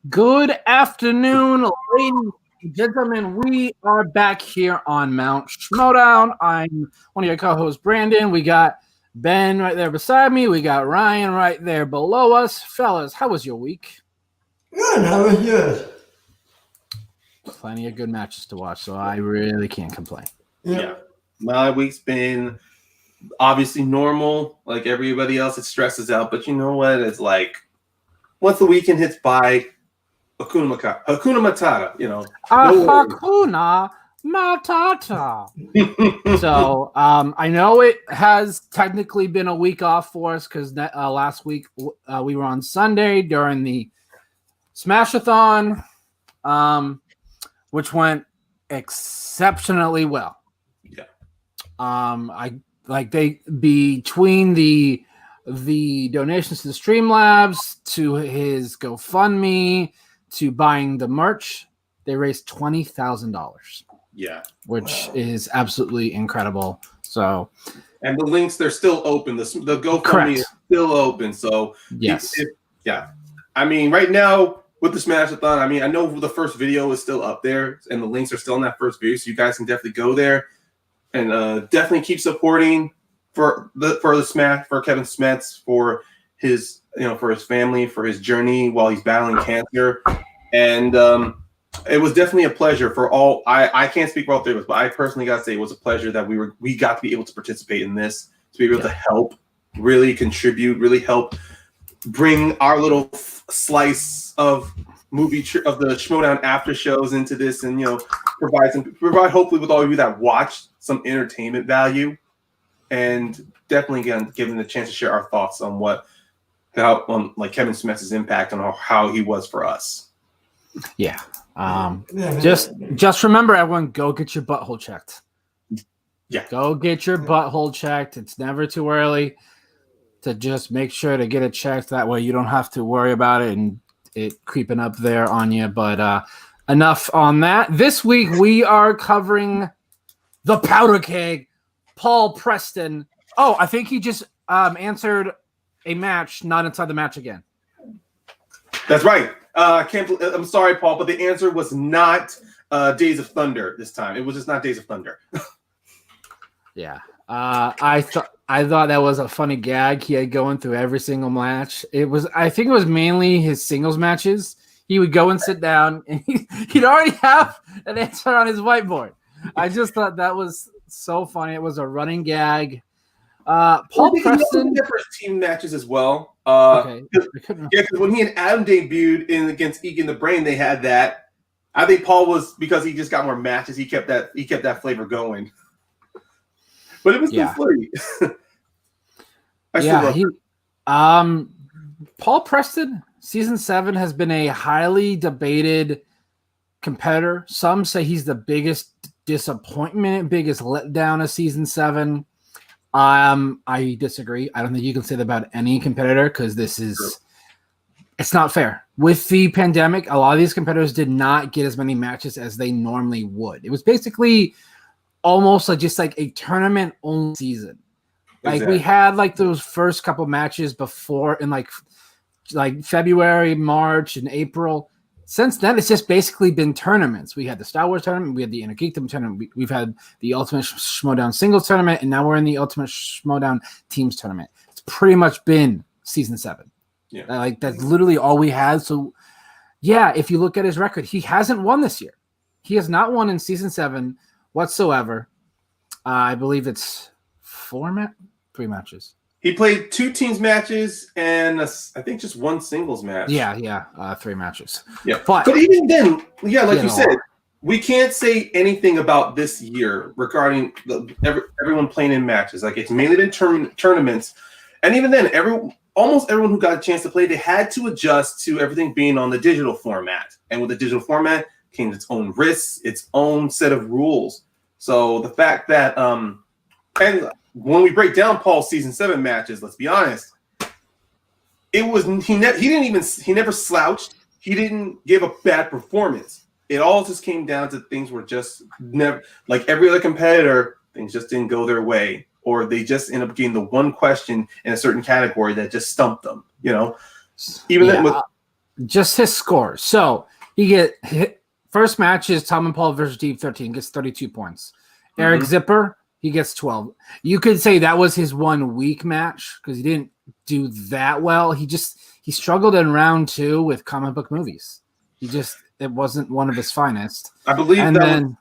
Good afternoon, ladies and gentlemen. We are back here on Mount Schmoedown. I'm one of your co-hosts, Brandon. We got Ben right there beside me. We got Ryan right there below us. Fellas, how was your week? Good, how was yours? Plenty of good matches to watch, so I really can't complain. Yeah. My week's been obviously normal, like everybody else. It stresses out, but you know what? It's like once the weekend hits by, Hakuna Matata, you know. Hakuna Matata. So I know it has technically been a week off for us because last week we were on Sunday during the Smash-a-thon, which went exceptionally well. Yeah. Between the donations to the Streamlabs, to his GoFundMe, to buying the merch, they raised $20,000. Yeah, which is absolutely incredible. So, and the links, they're still open. The GoFundMe correct. is still open. So yes, yeah. I mean, right now with the Smash-a-thon, I mean, I know the first video is still up there, and the links are still in that first video, so you guys can definitely go there and definitely keep supporting for the Smash, for Kevin Smets, for his for his family, for his journey while he's battling cancer, and it was definitely a pleasure for all. I can't speak for all three of us, but I personally got to say it was a pleasure that we got to be able to participate in this, to be able to help, really contribute, really help bring our little slice of of the Schmoedown after shows into this, and provide hopefully with all of you that watch some entertainment value, and definitely again giving the chance to share our thoughts on like Kevin Smith's impact on how he was for us. Yeah. Just remember, everyone, go get your butthole checked. Yeah. Go get your butthole checked. It's never too early to just make sure to get it checked. That way you don't have to worry about it and it creeping up there on you. But enough on that. This week we are covering the powder keg, Paul Preston. Oh, I think he just answered a match, not inside the match again. That's right. I'm sorry, Paul, but the answer was not Days of Thunder this time. It was just not Days of Thunder. Yeah. I thought that was a funny gag he had going through every single match. I think it was mainly his singles matches. He would go and sit down, and he'd already have an answer on his whiteboard. I just thought that was so funny. It was a running gag. Paul Preston different team matches as well. Okay. Because when he and Adam debuted against Egan the Brain, they had that. I think Paul was, because he just got more matches. He kept that flavor going. But it was still funny. Paul Preston, season 7 has been a highly debated competitor. Some say he's the biggest disappointment, biggest letdown of season 7. I disagree. I don't think you can say that about any competitor, because it's not fair. With the pandemic, a lot of these competitors did not get as many matches as they normally would. It was basically almost just like a tournament only season. Like we had like those first couple matches before in like February, March, and April. Since then, it's just basically been tournaments. We had the Star Wars tournament, we had the Inner Geekdom tournament, we've had the Ultimate Schmoedown singles tournament, and now we're in the Ultimate Schmoedown teams tournament. It's pretty much been season 7. Yeah, that's literally all we had. So, yeah, if you look at his record, he hasn't won this year. He has not won in season 7 whatsoever. I believe it's 3 matches. He played 2 teams matches and I think just 1 singles match. 3 matches. Yeah, but even then, like you said, we can't say anything about this year regarding everyone playing in matches. Like, it's mainly been tournaments, and even then, almost everyone who got a chance to play, they had to adjust to everything being on the digital format. And with the digital format came its own risks, its own set of rules. So the fact that and when we break down Paul's season 7 matches, let's be honest, he never slouched. He didn't give a bad performance. It all just came down to things were just never, like every other competitor, things just didn't go their way, or they just end up getting the one question in a certain category that just stumped them. Even then just his score. So first match is Tom and Paul versus Deep 13, gets 32 points. Eric Zipper, he gets 12. You could say that was his 1 week match because he didn't do that well. He struggled in round 2 with comic book movies. It wasn't one of his finest. I believe and then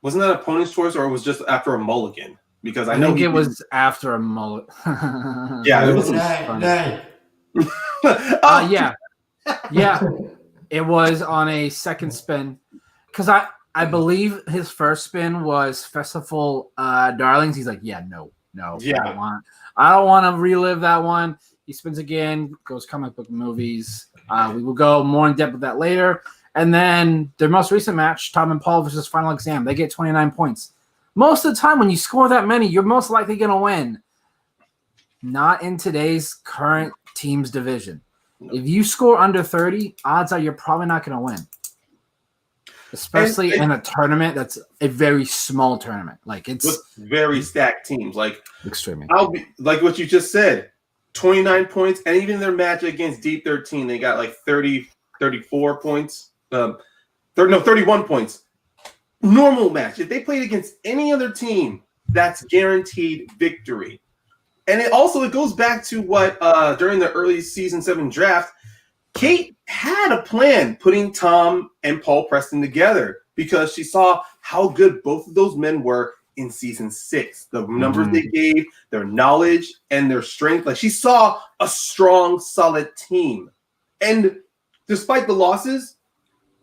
wasn't that opponent's choice, or it was just after a mulligan? Because I think it was after a mullet. Yeah, it was. Yeah. It was on a second spin because I believe his first spin was Festival Darlings. He's like, no, yeah, I don't want to relive that one. He spins again, goes comic book movies. We will go more in depth with that later. And then their most recent match, Tom and Paul versus Final Exam, they get 29 points. Most of the time, when you score that many, you're most likely going to win. Not in today's current team's division. No. If you score under 30, odds are you're probably not going to win. Especially in a tournament that's a very small tournament. Like it's with very stacked teams. Like extremely. Like what you just said, 29 points, and even their match against Deep 13, they got like 34 points. 31 points. Normal match. If they played against any other team, that's guaranteed victory. And it goes back to what during the early season 7 draft, Kate had a plan putting Tom and Paul Preston together because she saw how good both of those men were in season 6. The numbers they gave, their knowledge, and their strength. Like she saw a strong, solid team. And despite the losses,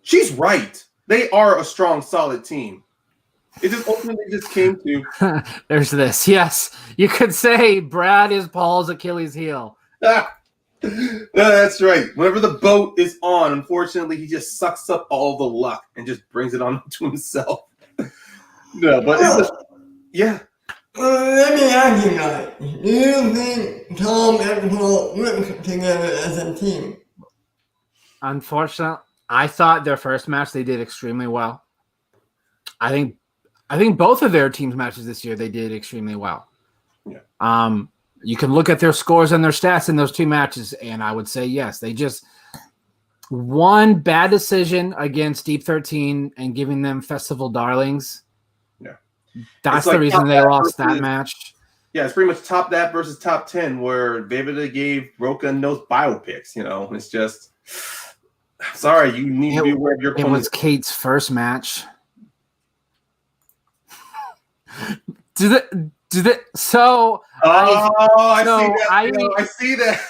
she's right. They are a strong, solid team. It just ultimately just came to. There's this. Yes, you could say Brad is Paul's Achilles heel. No, that's right. Whenever the boat is on, unfortunately, he just sucks up all the luck and just brings it on to himself. No, but yeah. Let me ask you guys. Do you think Tom and Paul work together as a team? Unfortunately, I thought their first match they did extremely well. I think both of their teams' matches this year they did extremely well. Yeah. You can look at their scores and their stats in those 2 matches, and I would say yes. They just one bad decision against Deep 13 and giving them Festival Darlings. Yeah, that's the reason they lost that match. Yeah, it's pretty much top that versus top 10, where David gave Roka and those biopics. It's just. Sorry, you need to be aware of your opponent. It was Kate's first match. So I see that.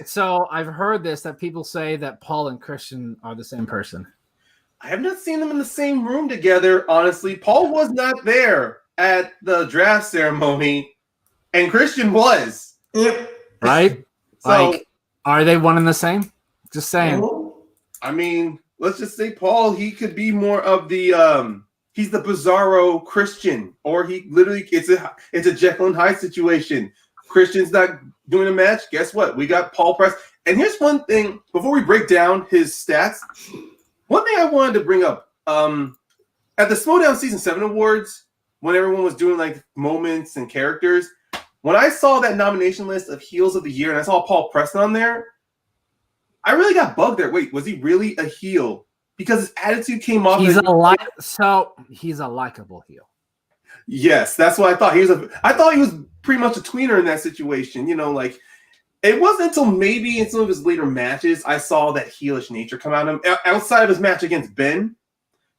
So I've heard that people say that Paul and Christian are the same person. I have not seen them in the same room together, honestly. Paul was not there at the draft ceremony, and Christian was. Right? So, are they one and the same? Just saying. I mean, let's just say Paul, he could be more of the he's the bizarro Christian, or he literally it's a Jekyll and Hyde situation. Christian's not doing a match. Guess what? We got Paul Preston. And here's one thing before we break down his stats. One thing I wanted to bring up at the Schmoedown Season 7 Awards, when everyone was doing like moments and characters, when I saw that nomination list of heels of the year and I saw Paul Preston on there, I really got bugged there. Wait, was he really a heel? Because his attitude came off. He's a likable heel. Yes, that's what I thought. I thought he was pretty much a tweener in that situation. Like it wasn't until maybe in some of his later matches I saw that heelish nature come out of him. Outside of his match against Ben,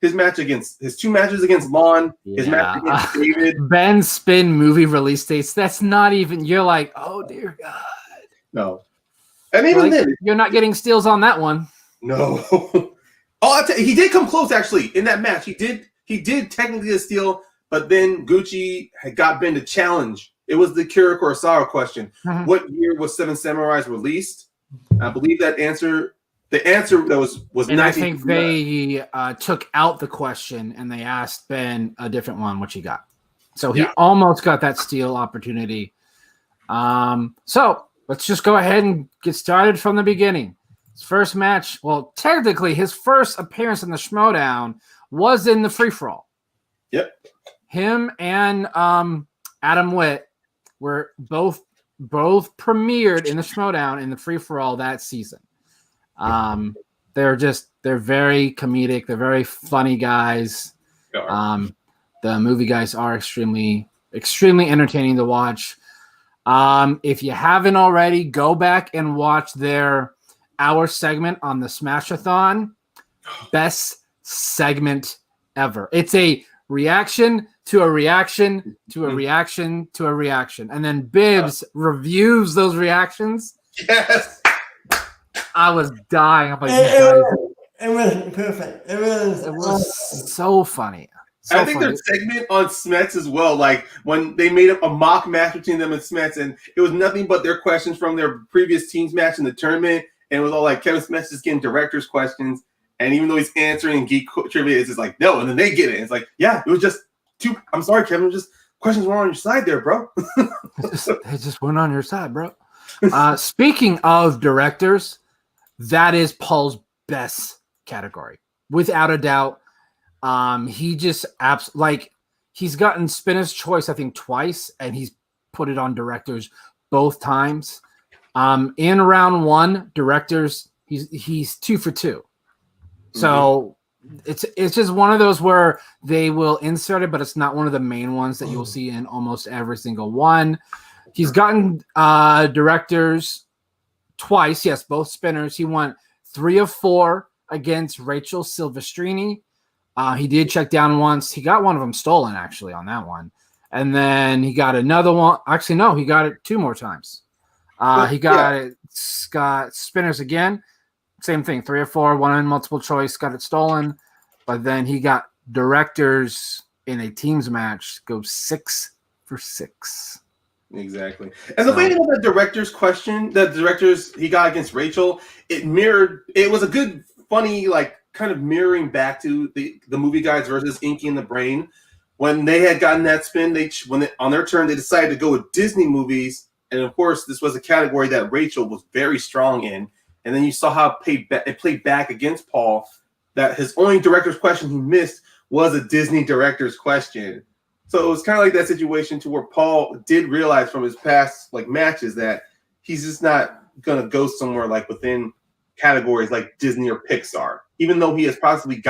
his 2 matches against Lon, his match against David. Ben's spin movie release dates. That's not even. You're like, oh dear God. No. And even then, you're not getting steals on that one. No. He did come close actually in that match. He did technically a steal, but then Gucci had got Ben to challenge. It was the Kira Kurosawa question. Mm-hmm. What year was Seven Samurais released? I believe the answer that was. And I think they took out the question and they asked Ben a different one, which he got. So he almost got that steal opportunity. So let's just go ahead and get started from the beginning. His first match, well, technically his first appearance in the Schmoedown was in the free-for-all. Yep. Him and Adam Witt were both premiered in the Schmoedown in the free-for-all that season. They're very comedic. They're very funny guys. The movie guys are extremely entertaining to watch. If you haven't already, go back and watch their hour segment on the Smashathon. Best segment ever. It's a reaction to a reaction to a reaction to a reaction. And then Bibbs reviews those reactions. Yes. I was dying. I'm like, it was perfect. It was so funny. I think their segment on Smets as well, like when they made a mock match between them and Smets, and it was nothing but their questions from their previous teams match in the tournament, and it was all like Kevin Smets just getting director's questions, and even though he's answering Geek Trivia, it's just like, no, and then they get it. It's like, yeah, it was just I'm sorry, Kevin, just questions were on your side there, bro. They just went on your side, bro. Speaking of directors, that is Paul's best category, without a doubt. He just he's gotten Spinner's Choice, I think, twice, and he's put it on directors both times. In round one, directors, he's 2 for 2. So it's just one of those where they will insert it, but it's not one of the main ones that you'll see in almost every single one. He's gotten directors twice, yes, both Spinners. He won 3 of 4 against Rachel Silvestrini. He did check down once. He got one of them stolen, actually, on that one. And then he got another one. Actually, no, he got it 2 more times. He got Spinners again. Same thing, 3 or 4, one in multiple choice, got it stolen. But then he got directors in a teams match, go 6 for 6. Exactly. And the way that the director's question, the directors he got against Rachel, it was a good, funny, like, kind of mirroring back to the movie guys versus Inky and the Brain. When they had gotten that spin, on their turn, they decided to go with Disney movies. And of course, this was a category that Rachel was very strong in. And then you saw how it played back against Paul, that his only director's question he missed was a Disney director's question. So it was kind of like that situation to where Paul did realize from his past matches that he's just not going to go somewhere within categories like Disney or Pixar, even though he has possibly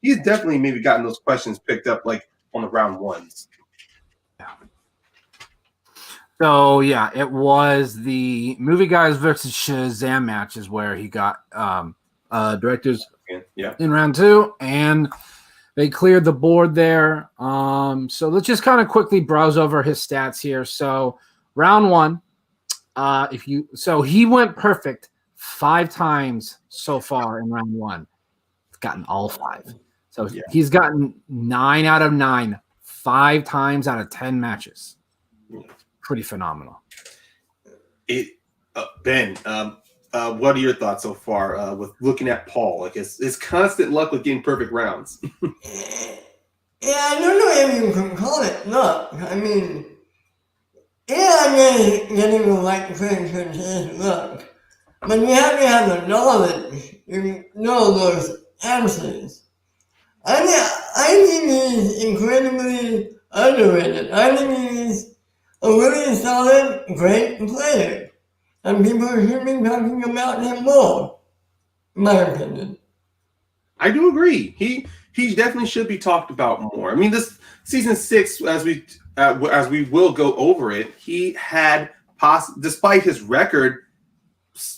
he's definitely maybe gotten those questions picked up on the round ones. So yeah, it was the movie guys versus Shazam matches where he got directors in round 2, and they cleared the board there. So let's just kind of quickly browse over his stats here. So round 1, he went perfect 5 times so far in round 1. He's gotten all 5. So he's gotten 9 out of 9, 5 times out of 10 matches. Pretty phenomenal. Ben, what are your thoughts so far with looking at Paul? His constant luck with getting perfect rounds. I don't know if you can call it luck. I mean, I'm getting the right person to his luck. But you have to have the knowledge to know those answers. I think he's incredibly underrated. I think he's a really solid, great player. And people should be talking about him more, in my opinion. I do agree. He definitely should be talked about more. I mean, this season 6, as we will go over it, he had despite his record,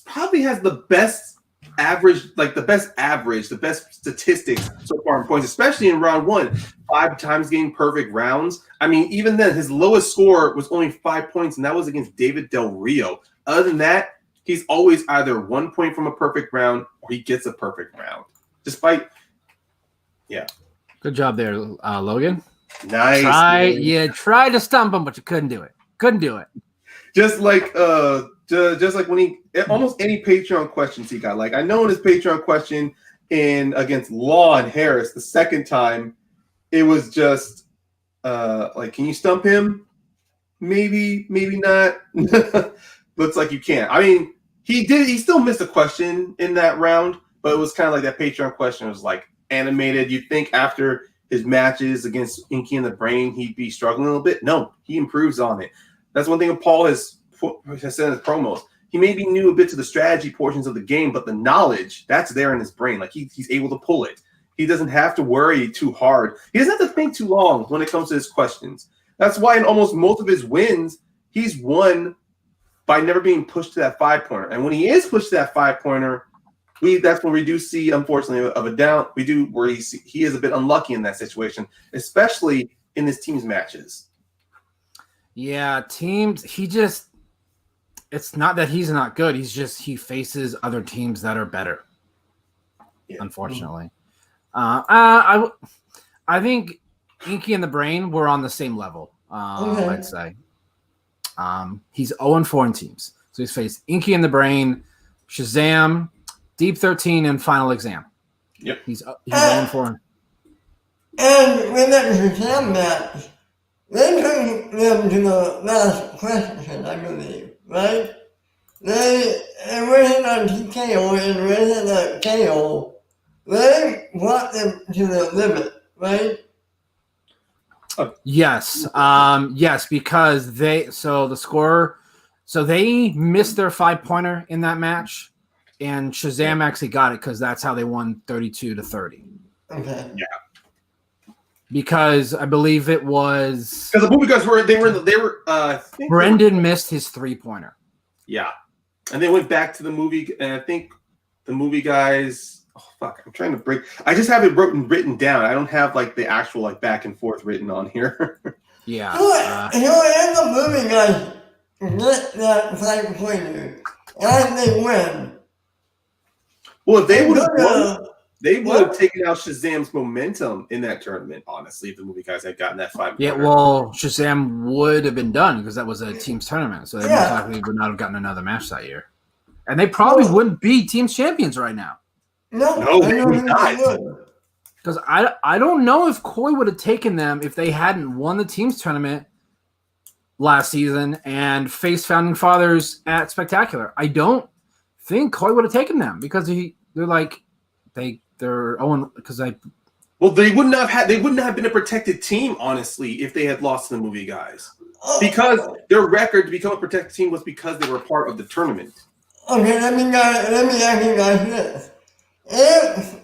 probably has the best average, the best statistics so far in points, especially in round 1, 5 times getting perfect rounds. I mean, even then, his lowest score was only 5 points, and that was against David Del Rio. Other than that, he's always either 1 point from a perfect round or he gets a perfect round. Good job there, Logan. Nice. Tried to stump him, but you couldn't do it. Just like when he almost any Patreon questions he got. I know in his Patreon question against Law and Harris the second time, it was just can you stump him? Maybe not. Looks like you can't. I mean, he still missed a question in that round, but it was kind of like that Patreon question was animated. You'd think after his matches against Inky and the Brain, he'd be struggling a little bit. No, he improves on it. That's one thing Paul has said in his promos. he maybe knew a bit to the strategy portions of the game, but the knowledge that's there in his brain. Like he's able to pull it. He doesn't have to worry too hard. He doesn't have to think too long when it comes to his questions. That's why in almost most of his wins, he's won by never being pushed to that 5-pointer. And when he is pushed to that 5-pointer, that's when we do see, unfortunately, of a down. We do where he is a bit unlucky in that situation, especially in his team's matches. Yeah, teams. It's not that he's not good. He faces other teams that are better. Yeah. Unfortunately, I think Inky and the Brain were on the same level. I'd say. He's 0-4 in teams, so he's faced Inky and the Brain, Shazam, Deep 13, and Final Exam. Yep, he's 0-4. And with that Shazam match, they took them to the last question, I believe, right? It wasn't on TKO, it wasn't on KO. They brought them to the limit, right? Yes, because they missed their 5-pointer in that match, and Shazam actually got it because that's how they won 32-30. Okay. Yeah. Because I believe it was because the movie guys were Brendan missed his 3-pointer. Yeah, and they went back to the movie, and I think the movie guys. Oh fuck! I'm trying to break. I just have it written down. I don't have like the actual like back and forth written on here. Yeah. And the movie guys get that 5-pointer, and they win. Well, if they would have won, they would have taken out Shazam's momentum in that tournament. Honestly, if the movie guys had gotten that 5-pointer. Yeah, well, Shazam would have been done because that was a team's tournament, so they most likely would not have gotten another match that year, and they probably wouldn't be team's champions right now. No, they would not. Because I don't know if Koi would have taken them if they hadn't won the team's tournament last season and faced Founding Fathers at Spectacular. I don't think Koi would have taken them because they're Owen because Well, they wouldn't have been a protected team, honestly, if they had lost to the movie guys. Because their record to become a protected team was because they were a part of the tournament. Okay, let me ask you guys this. If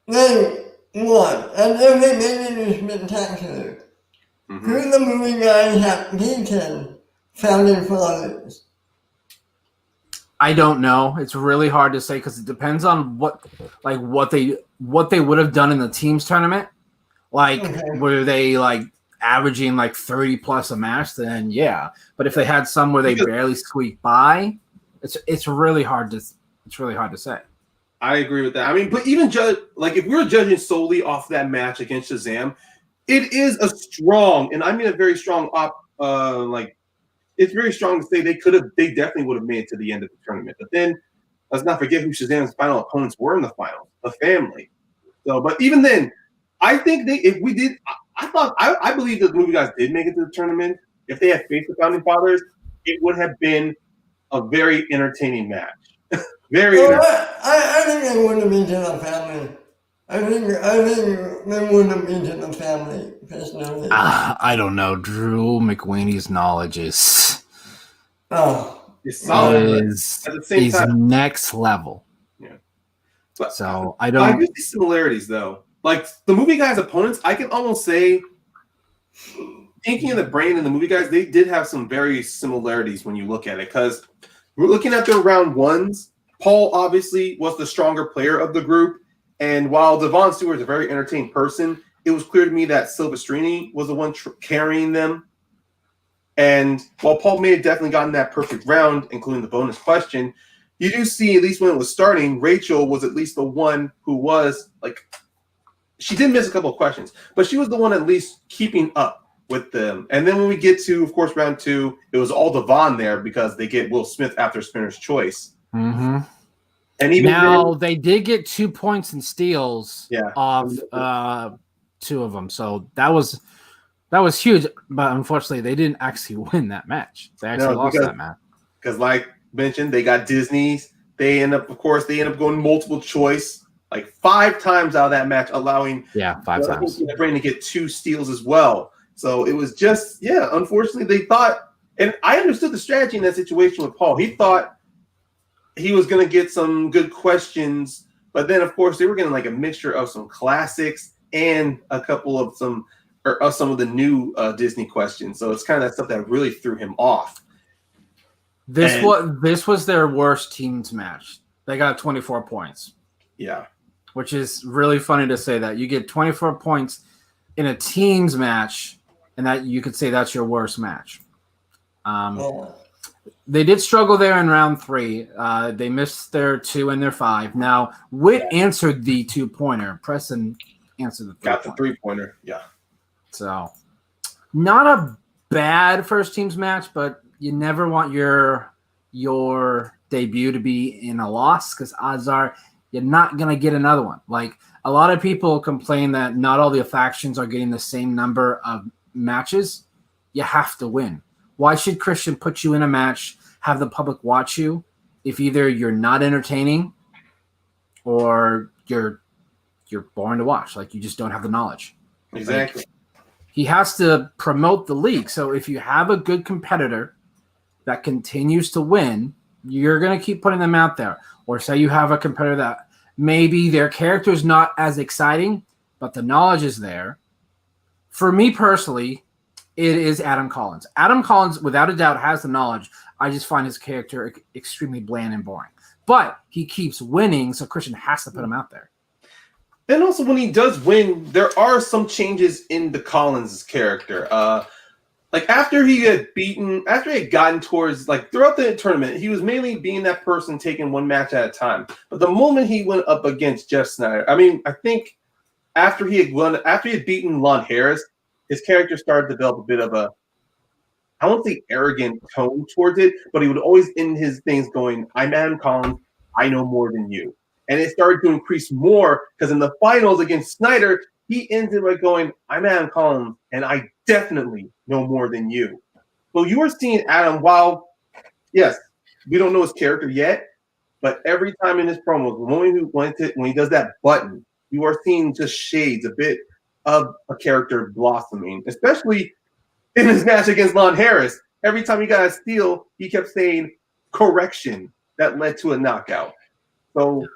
they won, and if they made it spectacular, could the movie guys have beaten Founding Fathers? I don't know. It's really hard to say because it depends on what they would have done in the teams tournament. Were they averaging 30 plus a match? Then yeah. But if they had some where they barely squeaked by, it's really hard to say. I agree with that. I mean, but even if we were judging solely off that match against Shazam, it is a strong, and I mean a very strong it's very strong to say they definitely would have made it to the end of the tournament. But then let's not forget who Shazam's final opponents were in the final, the family. So, but even then, I think I believe that the movie guys did make it to the tournament. If they had faced the Founding Fathers, it would have been a very entertaining match. I think they wouldn't have been to the family. I think they wouldn't have been to the family personally. I don't know. Drew McWaney's knowledge is solid. At the same time, next level. Yeah. But, so I don't. I do see similarities though. Like the movie guys' opponents, I can almost say, Inky and the Brain and the movie guys, they did have some very similarities when you look at it. Because we're looking at their round ones. Paul obviously was the stronger player of the group, and while Devon Stewart's a very entertaining person, it was clear to me that Silvestrini was the one carrying them. And while Paul may have definitely gotten that perfect round, including the bonus question, you do see, at least when it was starting, Rachel was at least the one who was she did miss a couple of questions, but she was the one at least keeping up with them. And then when we get to, of course, round 2, it was all Devon there because they get Will Smith after Spinner's Choice. Mm-hmm. And even now they did get 2 points in steals off 2 of them, so that was huge. But unfortunately, they didn't actually win that match. They actually lost that match because, like mentioned, they got Disney's. They end up going multiple choice 5 times out of that match, allowing 5 times the Brain to get 2 steals as well. So it was just unfortunately they thought, and I understood the strategy in that situation with Paul. He thought he was going to get some good questions, but then of course they were getting like a mixture of some classics and a couple of some of the new Disney questions. So it's kind of that stuff that really threw him off. This was their worst teams match. They got 24 points. Yeah. Which is really funny to say that. You get 24 points in a teams match, and that you could say that's your worst match. They did struggle there in round 3. They missed their 2 and their 5. Now, Witt answered the 2-pointer. Preston answered the 3-pointer. Got the 3-pointer, yeah. So, not a bad first teams match, but you never want your debut to be in a loss because odds are you're not going to get another one. Like, a lot of people complain that not all the factions are getting the same number of matches. You have to win. Why should Christian put you in a match, have the public watch you, if either you're not entertaining or you're boring to watch? Like, you just don't have the knowledge. Exactly. Like, he has to promote the league. So if you have a good competitor that continues to win, you're going to keep putting them out there. Or say you have a competitor that maybe their character is not as exciting, but the knowledge is there. For me personally, it is Adam Collins. Adam Collins, without a doubt, has the knowledge. I just find his character extremely bland and boring. But he keeps winning, so Christian has to put him out there. And also, when he does win, there are some changes in the Collins' character. Like after he had gotten towards, like throughout the tournament, he was mainly being that person taking one match at a time. But the moment he went up against Jeff Snyder, I think after he had beaten Lon Harris, his character started to develop a bit of a, I won't say arrogant tone towards it, but he would always end his things going, "I'm Adam Collins, I know more than you." And it started to increase more because in the finals against Snyder, he ended by going, "I'm Adam Collins, and I definitely know more than you." So you are seeing Adam, while, yes, we don't know his character yet, but every time in his promos, when he does that button, you are seeing just shades, a bit of a character blossoming, especially in his match against Lon Harris. Every time he got a steal, he kept saying correction that led to a knockout. So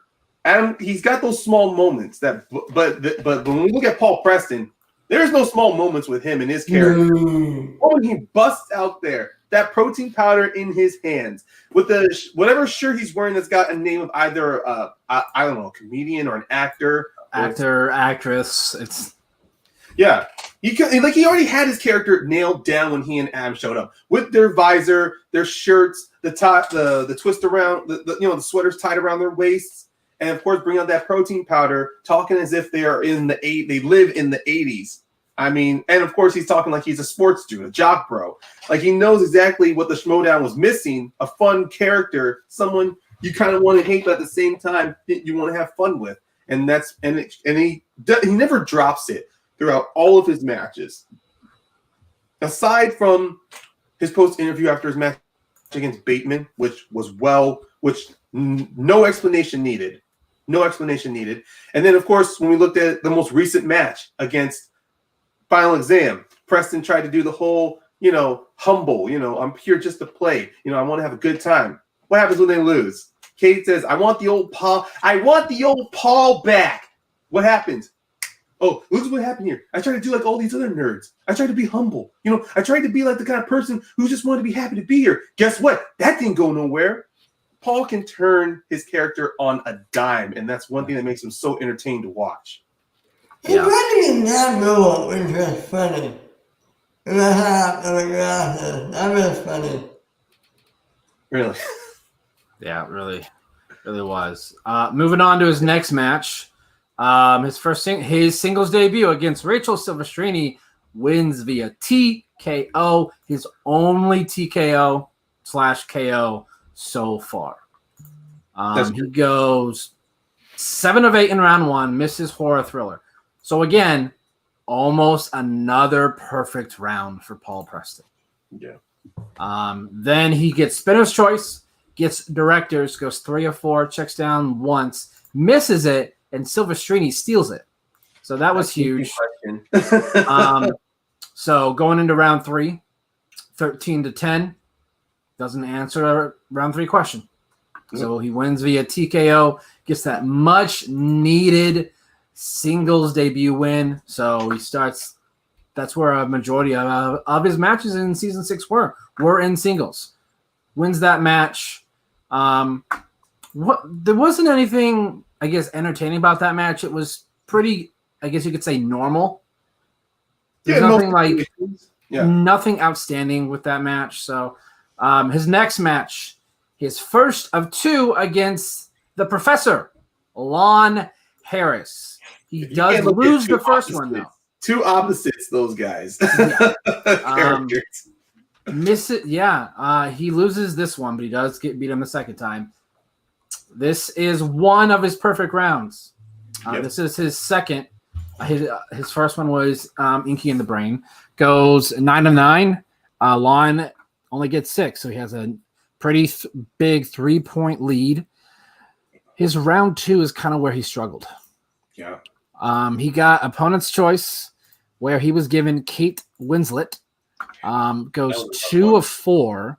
Adam, he's got those small moments but when we look at Paul Preston, there's no small moments with him and his character. When he busts out there, that protein powder in his hands, with the whatever shirt he's wearing that's got a name of either I don't know, a comedian or an actor, actress. It's yeah. He already had his character nailed down when he and Adam showed up with their visor, their shirts, the top, the twist around, the sweaters tied around their waists. And of course, bring out that protein powder, talking as if they live in the 80s. And of course, he's talking like he's a sports dude, a jock bro. Like he knows exactly what the Schmoedown was missing: a fun character, someone you kind of want to hate, but at the same time you want to have fun with. And he never drops it throughout all of his matches. Aside from his post interview after his match against Bateman, which no explanation needed. No explanation needed. And then, of course, when we looked at the most recent match against Final Exam, Preston tried to do the whole, humble, I'm here just to play. I want to have a good time. What happens when they lose? Kate says, I want the old Paul back. What happens? Oh, look what happened here. I tried to do like all these other nerds. I tried to be humble. I tried to be like the kind of person who just wanted to be happy to be here. Guess what? That didn't go nowhere. Paul can turn his character on a dime, and that's one thing that makes him so entertaining to watch. He probably not know which was funny. The hat and the glasses. That was funny. Really? Yeah, really was. Moving on to his next match. His singles debut against Rachel Silvestrini, wins via TKO, his only TKO/KO so far. He goes 7 of 8 in round 1, misses horror thriller. So again, almost another perfect round for Paul Preston. Yeah. Then he gets spinner's choice, gets directors, goes 3 of 4, checks down once, misses it, and Silvestrini steals it. So that was huge. So going into round 3, 13-10, doesn't answer a round 3 question. So he wins via TKO, gets that much needed singles debut win. So he starts. That's where a majority of his matches in season 6 were in singles. Wins that match. There wasn't anything, I guess, entertaining about that match. It was pretty, I guess you could say, normal. There's nothing outstanding with that match. So his next match, his first of 2 against the Professor, Lon Harris. He does lose the first one, though. 2 opposites, those guys. Yeah. He loses this one, but he does get beat him the second time. This is one of his perfect rounds. This is his second. His first one was Inky in the Brain. Goes 9-9. Lon only gets 6, so he has a pretty big 3-point lead. His round 2 is kind of where he struggled. Yeah. He got opponent's choice, where he was given Kate Winslet. Goes 2 of 4.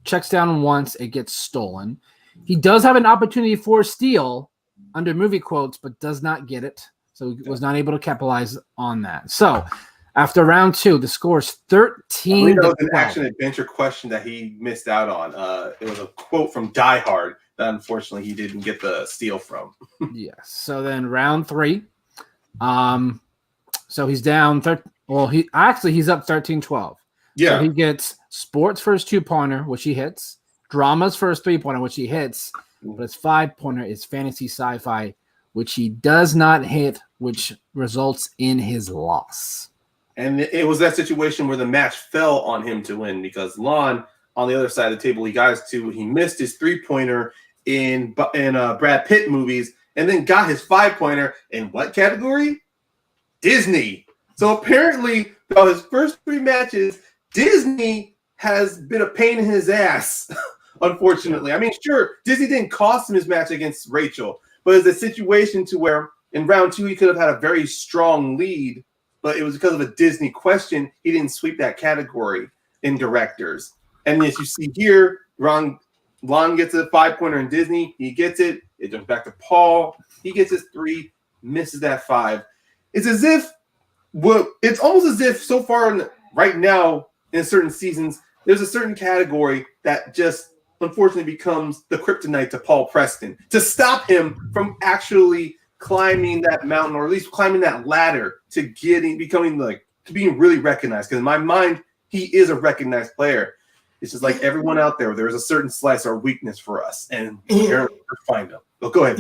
Checks down once. It gets stolen. He does have an opportunity for steal under movie quotes, but does not get it. So he was not able to capitalize on that. So after round 2, the score is 13. That was an action adventure question that he missed out on. It was a quote from Die Hard that unfortunately he didn't get the steal from. Yes. So then round 3. So he's down. He's up 13-12. Yeah. So he gets sports for his 2-pointer, which he hits. Drama's first 3-pointer, which he hits. But his 5-pointer is fantasy sci-fi, which he does not hit, which results in his loss. And it was that situation where the match fell on him to win because Lon, on the other side of the table, he missed his 3-pointer in Brad Pitt movies and then got his 5-pointer in what category? Disney. So apparently, throughout his first 3 matches, Disney has been a pain in his ass. Unfortunately, I mean, sure, Disney didn't cost him his match against Rachel, but it's a situation to where in round 2 he could have had a very strong lead, but it was because of a Disney question he didn't sweep that category in directors. And as you see here, Lon gets a 5-pointer in Disney, he gets it. It goes back to Paul. He gets his 3, misses that 5. It's almost as if so far right now in certain seasons, there's a certain category that just unfortunately becomes the kryptonite to Paul Preston to stop him from actually climbing that mountain, or at least climbing that ladder to being really recognized. Because in my mind, he is a recognized player. It's just like everyone out there, there's a certain slice or weakness for us, and we're find them. Oh, go ahead.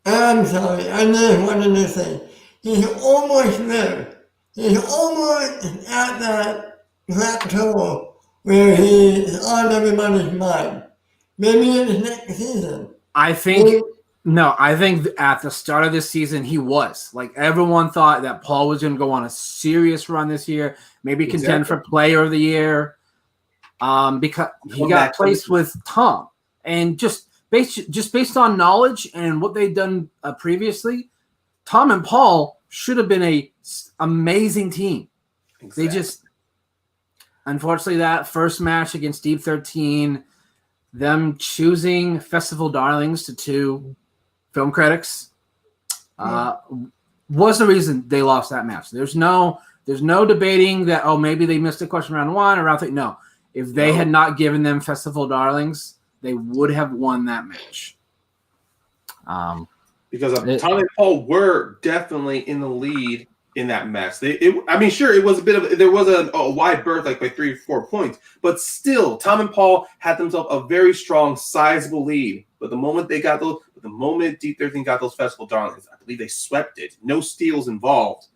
I'm sorry, I just wanted to say, he's almost there. He's almost at that plateau where he's on everybody's mind. Maybe in his next season. I think at the start of this season, he was. Like, everyone thought that Paul was going to go on a serious run this year, maybe contend for Player of the Year, because he got placed with Tom. And just based on knowledge and what they'd done previously, Tom and Paul should have been a amazing team. Exactly. They just, unfortunately, that first match against Deep 13, them choosing Festival Darlings to 2 film critics was the reason they lost that match. There's no debating that, maybe they missed a question round 1 or round 3. No. If they had not given them Festival Darlings, they would have won that match. Because Tom and Paul were definitely in the lead in that match. It was there was a wide berth, like by 3 or 4 points, but still, Tom and Paul had themselves a very strong, sizable lead. But the moment Deep 13 got those Festival Darlings, I believe they swept it. No steals involved,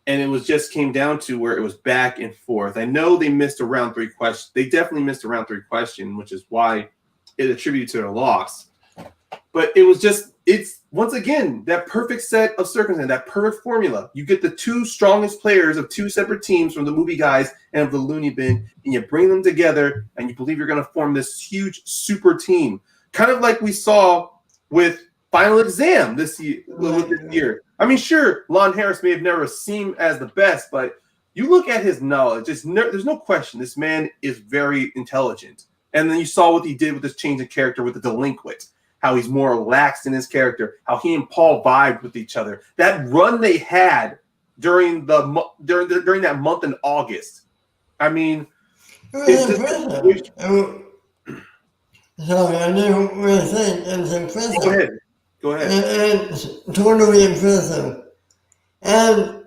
and it was just came down to where it was back and forth. I know they missed a round 3 question. They definitely missed a round 3 question, which is why it attributed to their loss. But it's once again that perfect set of circumstances, that perfect formula. You get the 2 strongest players of 2 separate teams from the movie guys and of the Looney Bin, and you bring them together, and you believe you're going to form this huge super team, kind of like we saw with Final Exam this year. I mean, sure, Lon Harris may have never seemed as the best, but you look at his knowledge. There's no question this man is very intelligent. And then you saw what he did with this change in character with the delinquent, how he's more relaxed in his character, how he and Paul vibed with each other. That run they had during that month in August. I mean, It's impressive. Sorry, I didn't really think it's impressive. Go ahead. It's totally impressive. And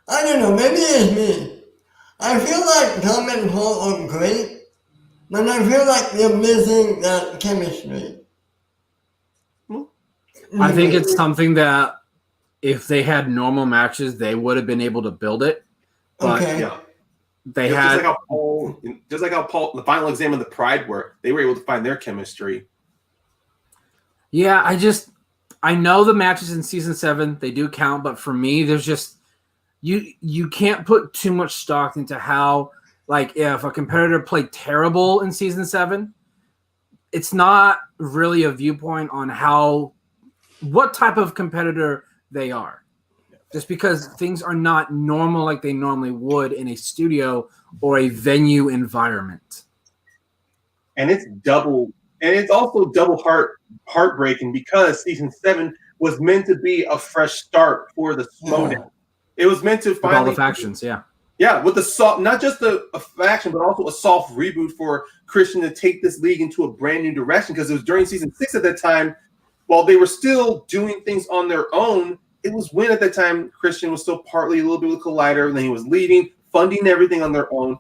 I don't know, maybe it's me. I feel like Tom and Paul are great, but I feel like they're missing that chemistry. I think it's something that if they had normal matches, they would have been able to build it. But Okay. Yeah. they Just had like how Paul, the final exam and the Pride they were able to find their chemistry. Yeah, I know the matches in season 7, they do count, but for me, there's just you can't put too much stock into how, like, if a competitor played terrible in season 7, it's not really a viewpoint on what type of competitor they are. Just because things are not normal like they normally would in a studio or a venue environment. And it's also double heartbreaking because season 7 was meant to be a fresh start for the Schmoedown. It was meant to With finally all the factions, yeah. Yeah, with the soft, not just a faction, but also a soft reboot for Christian to take this league into a brand new direction. Because it was during season 6 at that time, while they were still doing things on their own, it was when at that time Christian was still partly a little bit of a Collider, and then he was leading, funding everything on their own.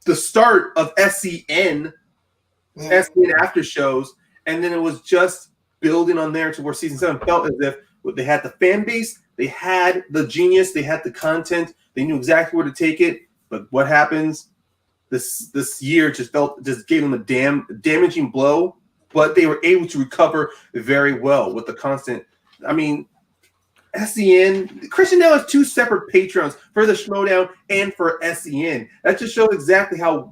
The start of SCN after shows, and then it was just building on there to where season 7 felt as if they had the fan base, they had the genius, they had the content, they knew exactly where to take it. But what happens? This year just gave them a damaging blow, but they were able to recover very well with the constant. I mean, SCN, Christian now has 2 separate Patreons for the Schmoedown and for SCN. That just shows exactly how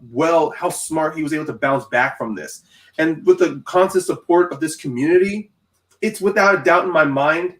smart he was able to bounce back from this. And with the constant support of this community, it's without a doubt in my mind,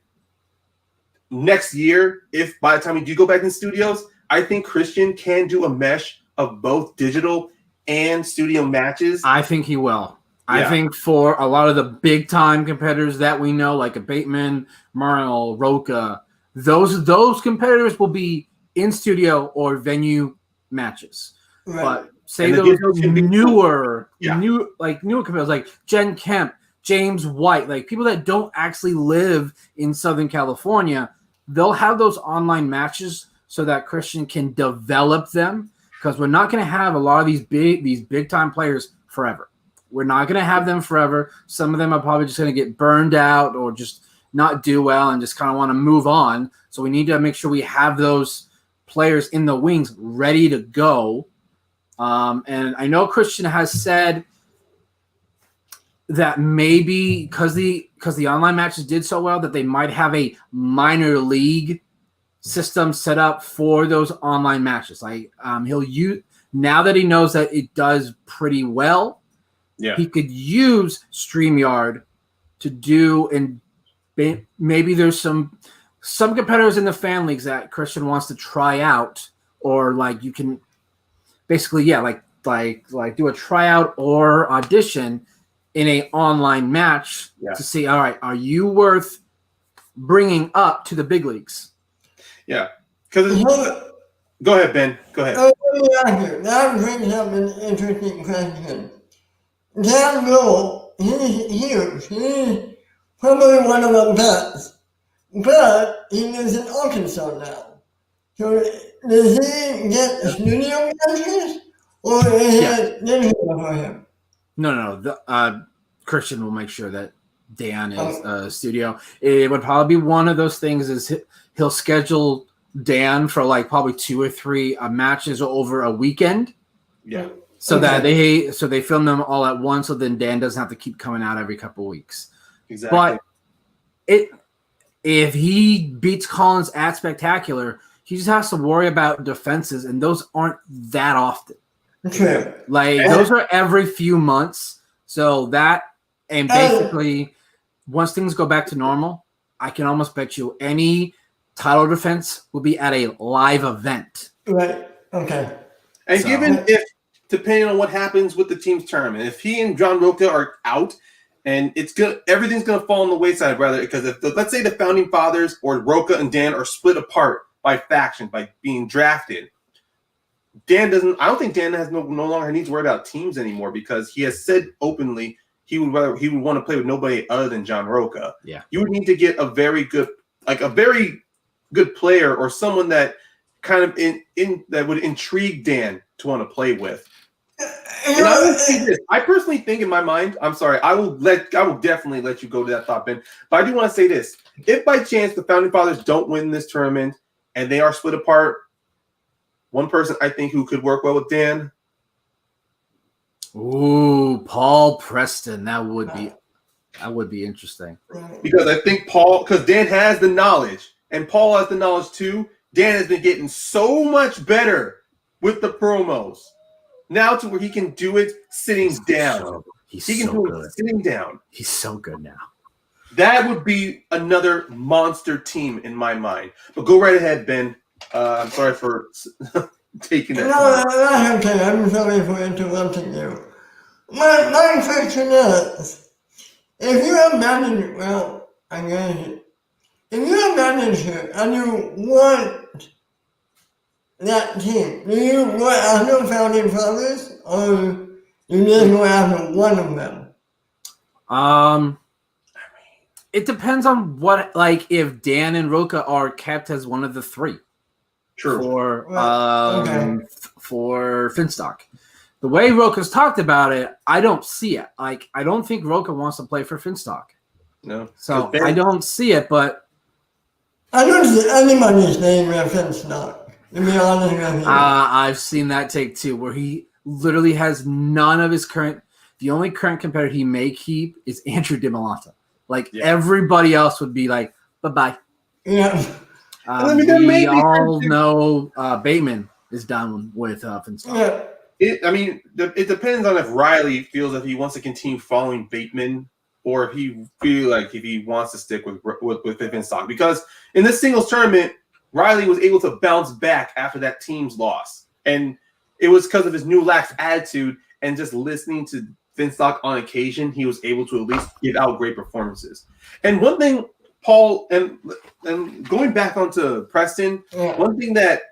next year, if by the time we do go back in studios, I think Christian can do a mesh of both digital and studio matches. I think he will. I think for a lot of the big time competitors that we know, like a Bateman, Merle, Roca, those competitors will be in studio or venue matches. Right. But say those newer competitors like Jen Kemp, James White, like people that don't actually live in Southern California, they'll have those online matches so that Christian can develop them, because we're not going to have a lot of these big time players forever. We're not going to have them forever. Some of them are probably just going to get burned out or just not do well and just kind of want to move on. So we need to make sure we have those players in the wings ready to go. And I know Christian has said that maybe because the online matches did so well that they might have a minor league system set up for those online matches. Like he'll use, now that he knows that it does pretty well, he could use StreamYard to do, and maybe there's some competitors in the fan leagues that Christian wants to try out, or like you can basically like do a tryout or audition in a online match to see, all right, are you worth bringing up to the big leagues? Yeah, because go ahead, Ben. Go ahead. That brings up an interesting question. Dan Bill, he's huge. He's probably one of the best. But he lives in Arkansas now. So does he get studio matches? Or is it difficult for him? No. Christian will make sure that Dan is studio. It would probably be one of those things is he'll schedule Dan for like probably 2 or 3 matches over a weekend. Yeah. So that they film them all at once, so then Dan doesn't have to keep coming out every couple of weeks. Exactly. But if he beats Collins at Spectacular, he just has to worry about defenses, and those aren't that often. Okay. Those are every few months. So and basically, once things go back to normal, I can almost bet you any title defense will be at a live event. Right. Okay. And depending on what happens with the team's tournament. If he and John Roca are out, and everything's gonna fall on the wayside, rather, because if let's say the founding fathers or Roca and Dan are split apart by faction, by being drafted, I don't think Dan has no longer needs to worry about teams anymore, because he has said openly he would want to play with nobody other than John Roca. Yeah. You would need to get a very good player, or someone that kind of that would intrigue Dan to want to play with. And I will say this. I personally think in my mind, I'm sorry, I will definitely let you go to that thought, Ben. But I do want to say this. If by chance the founding fathers don't win this tournament and they are split apart, one person I think who could work well with Dan. Ooh, Paul Preston. That would be interesting. Because I think because Dan has the knowledge and Paul has the knowledge too. Dan has been getting so much better with the promos now, to where he can do it sitting down. He can do it sitting down. He's so good now. That would be another monster team in my mind. But go right ahead, Ben. I'm sorry for taking that. No, that's okay. I'm sorry for interrupting you. My question is, if you're a manager, if you're a manager and you want that team, do you want other founding fathers, or you just go after one of them? It depends on what, like, if Dan and Roca are kept as one of the three. True. For Finstock. The way Roca's talked about it, I don't see it. Like, I don't think Roca wants to play for Finstock. No. So I don't see it, but I don't see anybody's name in Finstock, to be honest with you. I've seen that take too, where he literally has none of his the only current competitor he may keep is Andrew DiMolanta. Like, everybody else would be like, bye-bye. Yeah. We all know Bateman is done with Finstock. Yeah. It depends on if Riley feels that he wants to continue following Bateman, or if he wants to stick with Finstock. Because in this singles tournament, Riley was able to bounce back after that team's loss, and it was because of his new lax attitude and just listening to Finstock on occasion. He was able to at least give out great performances. And one thing, Paul, and going back onto Preston, one thing that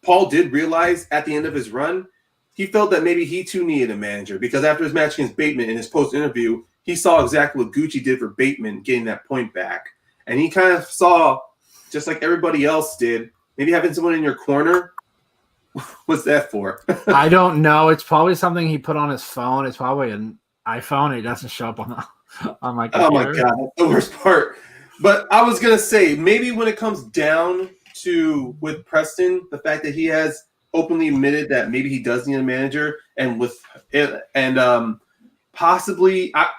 Paul did realize at the end of his run, he felt that maybe he too needed a manager, because after his match against Bateman in his post interview, he saw exactly what Gucci did for Bateman, getting that point back, and he kind of saw, just like everybody else did, maybe having someone in your corner. What's that for? I don't know. It's probably something he put on his phone. It's probably an iPhone. It doesn't show up on my computer. Oh my god, that's the worst part. But I was gonna say, maybe when it comes down to with Preston, the fact that he has openly admitted that maybe he does need a manager, and possibly I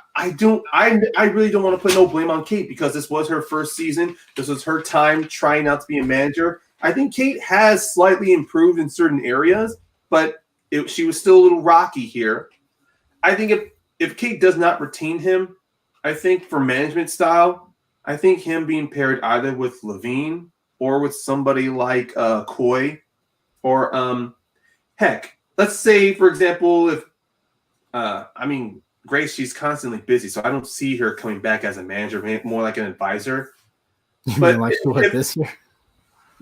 really don't want to put no blame on Kate, because this was her first season. This was her time trying out to be a manager. I think Kate has slightly improved in certain areas, but she was still a little rocky here. I think if Kate does not retain him, I think for management style, I think him being paired either with Levine or with somebody like Coy, or heck, let's say, for example, if Grace, she's constantly busy, so I don't see her coming back as a manager, more like an advisor. But this year?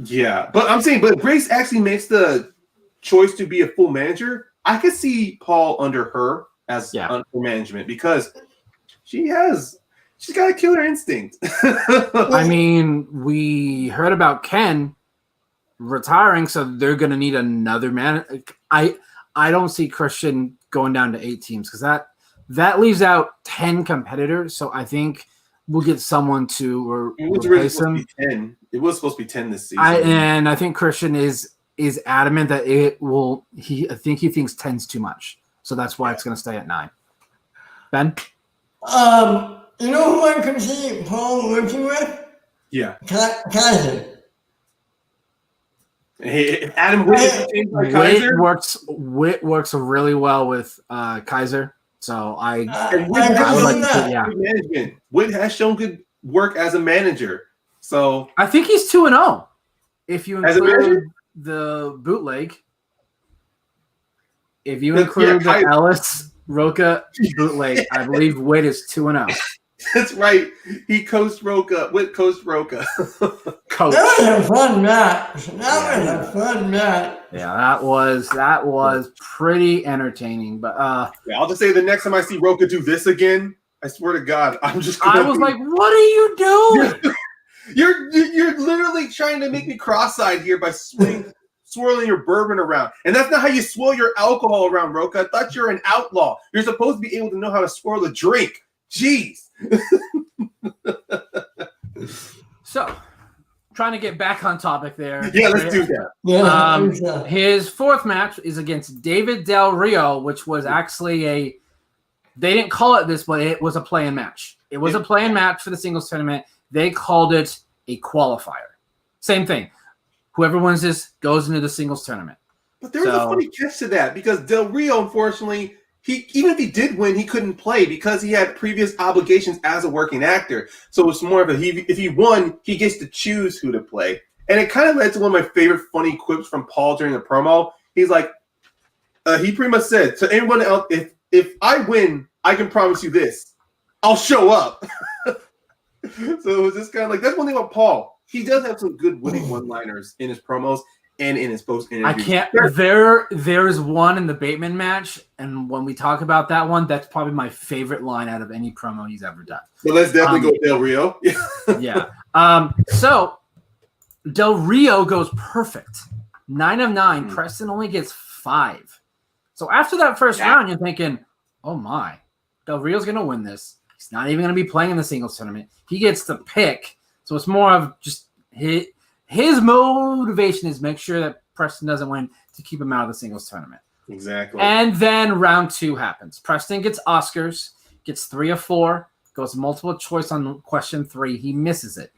Yeah, but I'm saying, but Grace actually makes the choice to be a full manager. I could see Paul under her as under management, because she's got a killer instinct. I mean, we heard about Ken retiring, so they're going to need another man. I don't see Christian going down to 8 teams, because that leaves out 10 competitors. So I think we'll get someone to replace him. It was supposed to be 10 this season. I think Christian is adamant that it will. I think he thinks 10's too much, so that's why it's going to stay at 9. Ben, you know who I can see Paul working with? Yeah, Kaiser. Hey, Adam Kaiser works really well with Kaiser. So I would like to see, management. Witt has shown good work as a manager. So I think he's 2-0. If you include the bootleg. If you include the Kai- Ellis Roca bootleg, I believe Witt is 2-0. That's right. He coached Roca. Witt coached Roca. Coach. That was a fun match. That was a fun match. Yeah, that was pretty entertaining. But Yeah, I'll just say the next time I see Roca do this again, I swear to God, I'm just gonna I was like, what are you doing? You're literally trying to make me cross-eyed here by swirling your bourbon around. And that's not how you swirl your alcohol around, Roca. I thought you're an outlaw. You're supposed to be able to know how to swirl a drink. Jeez. So, trying to get back on topic there. Yeah, let's do that. Yeah. His fourth match is against David Del Rio, which was actually they didn't call it this, but it was a play-in match. It was a play-in match for the singles tournament. They called it a qualifier. Same thing. Whoever wins this goes into the singles tournament. But there was a funny catch to that because Del Rio, unfortunately, even if he did win, he couldn't play because he had previous obligations as a working actor. So it's more of if he won, he gets to choose who to play. And it kind of led to one of my favorite funny quips from Paul during the promo. He's like, he pretty much said to anyone else, if I win, I can promise you this. I'll show up. So it was just kind of like, that's one thing about Paul. He does have some good witty one-liners in his promos and in his post-interviews. I can't. There's one in the Bateman match, and when we talk about that one, that's probably my favorite line out of any promo he's ever done. So let's definitely go with Del Rio. Yeah. So Del Rio goes perfect. 9 of 9. Preston only gets 5. So after that first round, you're thinking, oh my, Del Rio's going to win this. He's not even going to be playing in the singles tournament. He gets the pick. So it's more of just his motivation is make sure that Preston doesn't win to keep him out of the singles tournament. Exactly. And then round 2 happens. Preston gets Oscars, gets 3 of 4, goes multiple choice on question 3. He misses it.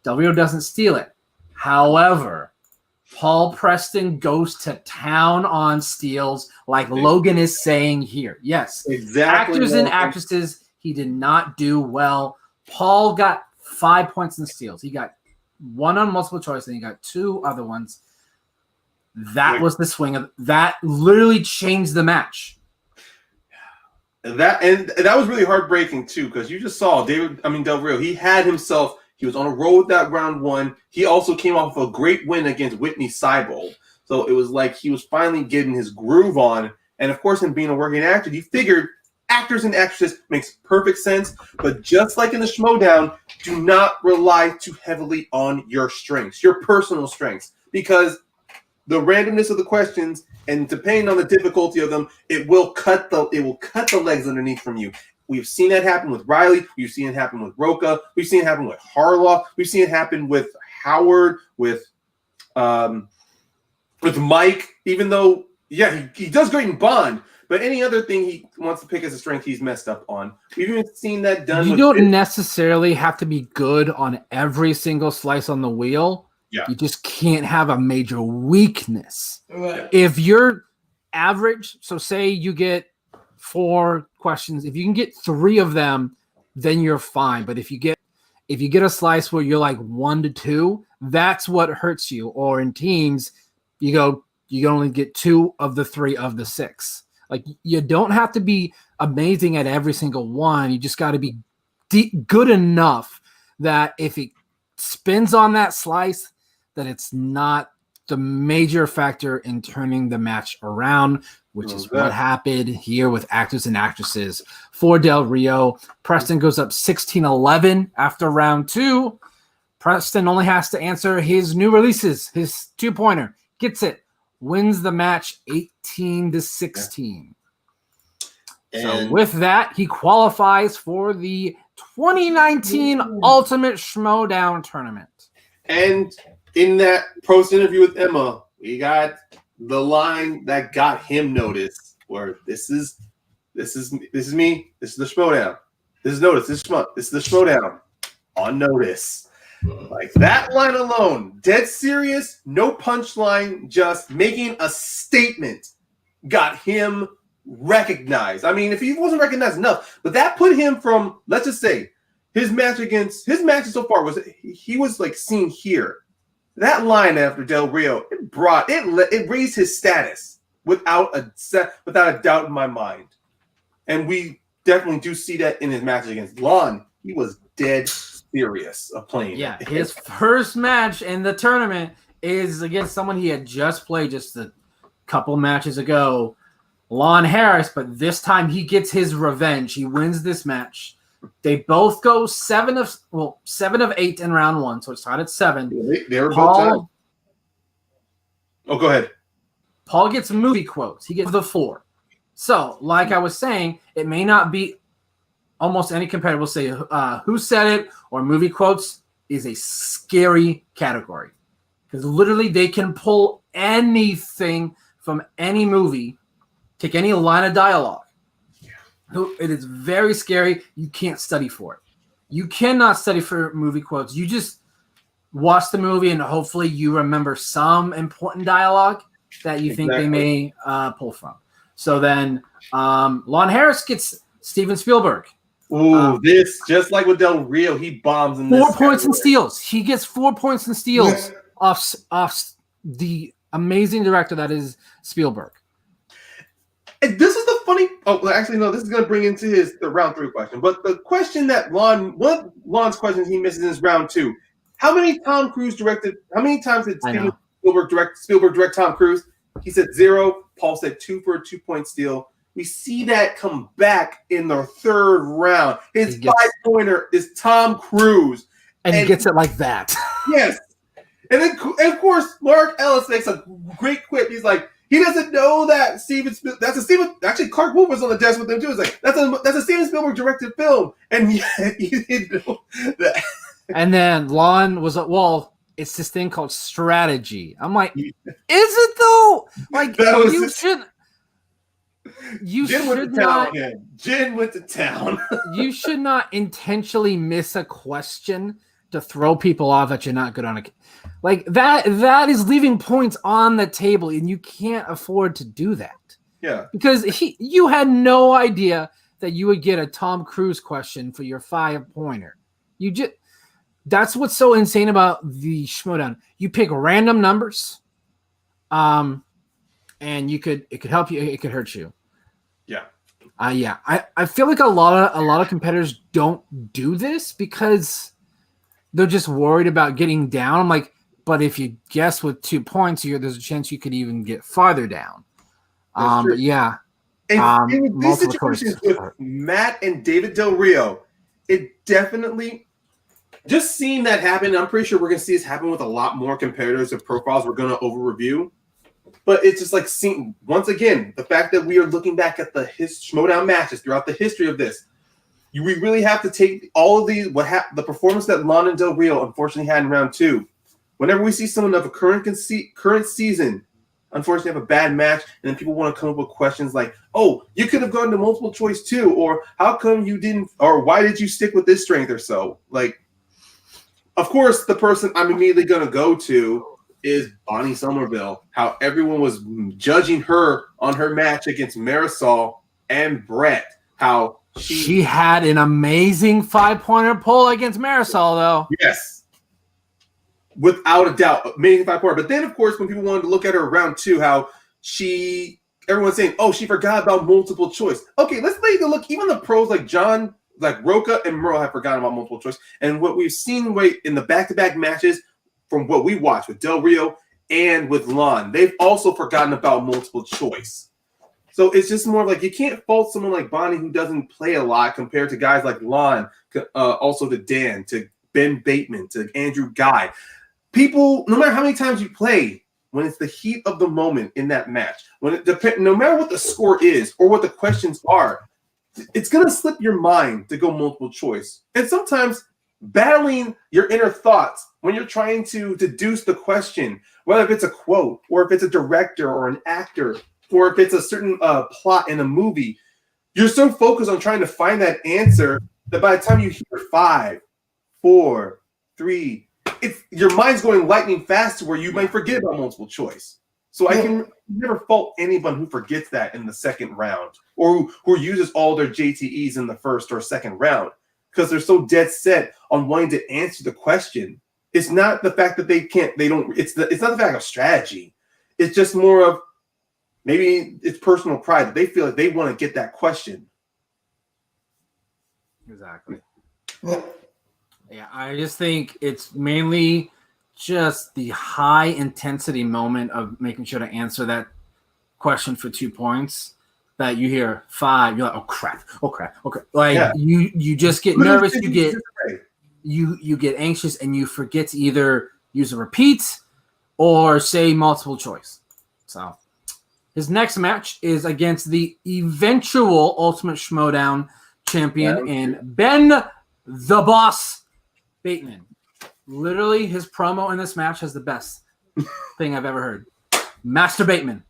Del Rio doesn't steal it. However, Paul Preston goes to town on steals like Logan is saying here. Yes. Exactly. Actors and actresses, he did not do well. Paul got 5 points in steals. He got 1 on multiple choice, and he got 2 other ones. That was the swing of that. Literally changed the match. That was really heartbreaking too, because you just saw Del Rio. He was on a roll with that round 1. He also came off of a great win against Whitney Seibold. So it was like he was finally getting his groove on. And of course, in being a working actor, he figured actors and actresses makes perfect sense. But just like in the Schmoedown, do not rely too heavily on your strengths, your personal strengths, because the randomness of the questions and depending on the difficulty of them, it will cut the legs underneath from you. We've seen that happen with Riley. We've seen it happen with Roca. We've seen it happen with Harloff. We've seen it happen with Howard, with Mike, even though, he does great in Bond, but any other thing he wants to pick as a strength, he's messed up on. We've even seen that done. You don't necessarily have to be good on every single slice on the wheel. Yeah. You just can't have a major weakness. Right. If you're average, so say you get 4 questions, if you can get 3 of them, then you're fine. But if you get a slice where you're like 1 to 2, that's what hurts you. Or in teams, you can only get 2 of the 3 of the 6. Like, you don't have to be amazing at every single one. You just got to be good enough that if it spins on that slice, that it's not the major factor in turning the match around, which is what happened here with actors and actresses for Del Rio. Preston goes up 16-11 after round 2. Preston only has to answer his new releases, his 2-pointer, gets it, wins the match 18-16. So with that, he qualifies for the 2019 Ultimate Schmoedown Tournament. And in that post interview with Emma, we got the line that got him noticed, where this is me, this is the Schmoedown. This is notice, this is the Schmoedown on notice. Like that line alone, dead serious, no punchline, just making a statement, got him recognized. I mean, if he wasn't recognized enough, but that put him from, let's just say, his matches so far he was like seen here. That line after Del Rio, it raised his status. without a doubt in my mind. And we definitely do see that in his matches against Lon. He was dead serious of playing. Yeah, his first match in the tournament is against someone he had just played just a couple matches ago, Lon Harris, but this time he gets his revenge. He wins this match. They both go 7 of 8 in round 1, so it's tied at 7. They were both tied. Oh, go ahead. Paul gets movie quotes. He gets the 4. So, like I was saying, it may not be almost any competitor will say who said it or movie quotes is a scary category because literally they can pull anything from any movie, take any line of dialogue. It is very scary. You can't study for it. You cannot study for movie quotes. You just watch the movie and hopefully you remember some important dialogue that you think they may pull from. So then Lon Harris gets Steven Spielberg. Ooh, this, just like with Del Rio, he bombs in 4 points and steals. He gets 4 points and steals off the amazing director that is Spielberg. And this is the funny. Oh, well, actually, no. This is going to bring into the round 3 question. But the question that one of Lon's questions he misses in his round 2. How many times did Spielberg direct Tom Cruise? He said 0. Paul said 2 for a 2-point steal. We see that come back in the 3rd round. His 5-pointer is Tom Cruise. And he gets it like that. Yes. And then, of course, Mark Ellis makes a great quip. He's like, he doesn't know that actually Clark Wolf was on the desk with him too. It's like, that's a Steven Spielberg directed film. And he didn't know that. And then Lon was like, well, it's this thing called strategy. I'm like, is it though? Like, you should. Jen went to town. You should not intentionally miss a question to throw people off that you're not good on. Like that is leaving points on the table, and you can't afford to do that. Yeah, because you had no idea that you would get a Tom Cruise question for your 5-pointer. That's what's so insane about the Schmoedown. You pick random numbers, and it could help you, it could hurt you. Yeah. I feel like a lot of competitors don't do this because they're just worried about getting down. I'm like, but if you guess with 2 points here, there's a chance you could even get farther down. But yeah. And in these situations with Matt and David Del Rio, it definitely just seeing that happen. I'm pretty sure we're going to see this happen with a lot more competitors of profiles we're going to over review. But it's just like seeing, once again, the fact that we are looking back at the Schmoedown matches throughout the history of this. We really have to take all of these, the performance that Lon and Del Rio unfortunately had in round 2. Whenever we see someone of a current season, unfortunately have a bad match, and then people want to come up with questions like, oh, you could have gone to multiple choice too, or how come you didn't, or why did you stick with this strength or so? Like, of course, the person I'm immediately going to go to is Bonnie Somerville, how everyone was judging her on her match against Marisol and Brett, how she had an amazing 5-pointer pull against Marisol, though. Yes. Without a doubt, amazing 5-pointer. But then, of course, when people wanted to look at her round 2, how everyone's saying, oh, she forgot about multiple choice. Okay, let's take a look. Even the pros like John, like Roca and Merle have forgotten about multiple choice. And what we've seen in the back-to-back matches, from what we watched with Del Rio and with Lon, they've also forgotten about multiple choice. So it's just more like you can't fault someone like Bonnie who doesn't play a lot compared to guys like Lon, also to Dan, to Ben Bateman, to Andrew Guy. People, no matter how many times you play, when it's the heat of the moment in that match, no matter what the score is or what the questions are, it's going to slip your mind to go multiple choice. And sometimes battling your inner thoughts when you're trying to deduce the question, whether if it's a quote or if it's a director or an actor or if it's a certain plot in a movie, you're so focused on trying to find that answer that by the time you hear 5, 4, 3, your mind's going lightning fast to where you might forget about multiple choice. So I can never fault anyone who forgets that in the second round or who uses all their JTEs in the first or second round, because they're so dead set on wanting to answer the question. It's not the fact that it's not the fact of strategy. It's just more of maybe it's personal pride that they feel like they want to get that question. Exactly. Yeah. Yeah, I just think it's mainly just the high intensity moment of making sure to answer that question for 2 points that you hear 5, you're like, oh crap. Like Yeah. you just get nervous, you get anxious, and you forget to either use a repeat or say multiple choice. So his next match is against the eventual Ultimate Schmoedown champion in Ben the Boss Bateman. Literally, his promo in this match has the best thing I've ever heard. Master Bateman.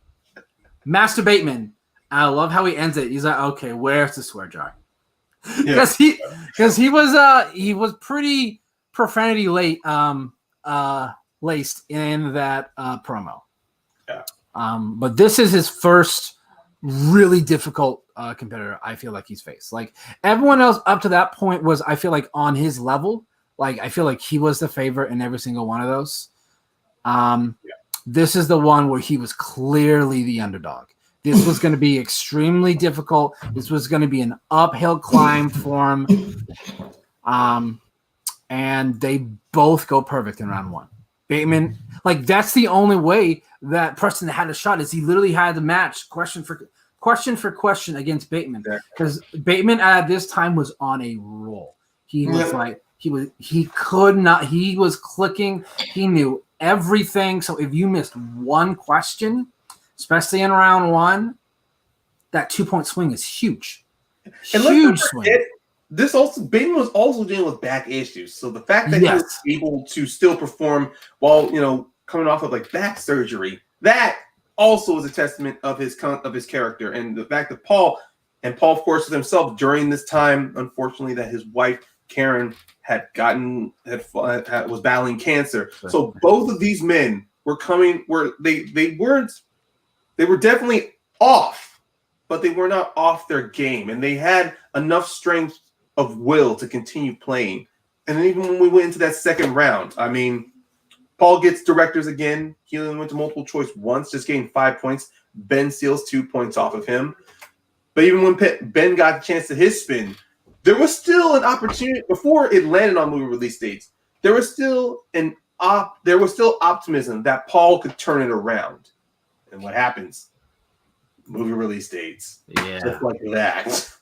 I love how he ends it. He's like, okay, where's the swear jar? Because he was pretty profanity laced in that promo. Yeah. But this is his first really difficult competitor I feel like he's faced. Like everyone else up to that point was, I feel like, on his level. Like I feel like he was the favorite in every single one of those. This is the one where he was clearly the underdog. This was going to be extremely difficult. This was going to be an uphill climb for him. And they both go perfect in round 1. Bateman, like that's the only way that Preston had a shot, is he literally had the match question for question against Bateman, because Bateman at this time was on a roll. He was like he was clicking. He knew everything. So if you missed one question, especially in round 1, that 2-point swing is huge. Huge swing. Bateman was also dealing with back issues. So the fact that he was able to still perform while, coming off of like back surgery, that also is a testament of his character. And the fact that Paul, of course, himself during this time, unfortunately, that his wife Karen was battling cancer. So both of these men were they were definitely off, but they were not off their game, and they had enough strength of will to continue playing. And then even when we went into that second round, I mean, Paul gets directors again. He only went to multiple choice once, just getting 5 points. Ben steals 2 points off of him. But even when Ben got a chance to his spin, there was still an opportunity before it landed on movie release dates. There was still optimism that Paul could turn it around. And what happens? Movie release dates. Yeah. Just like that.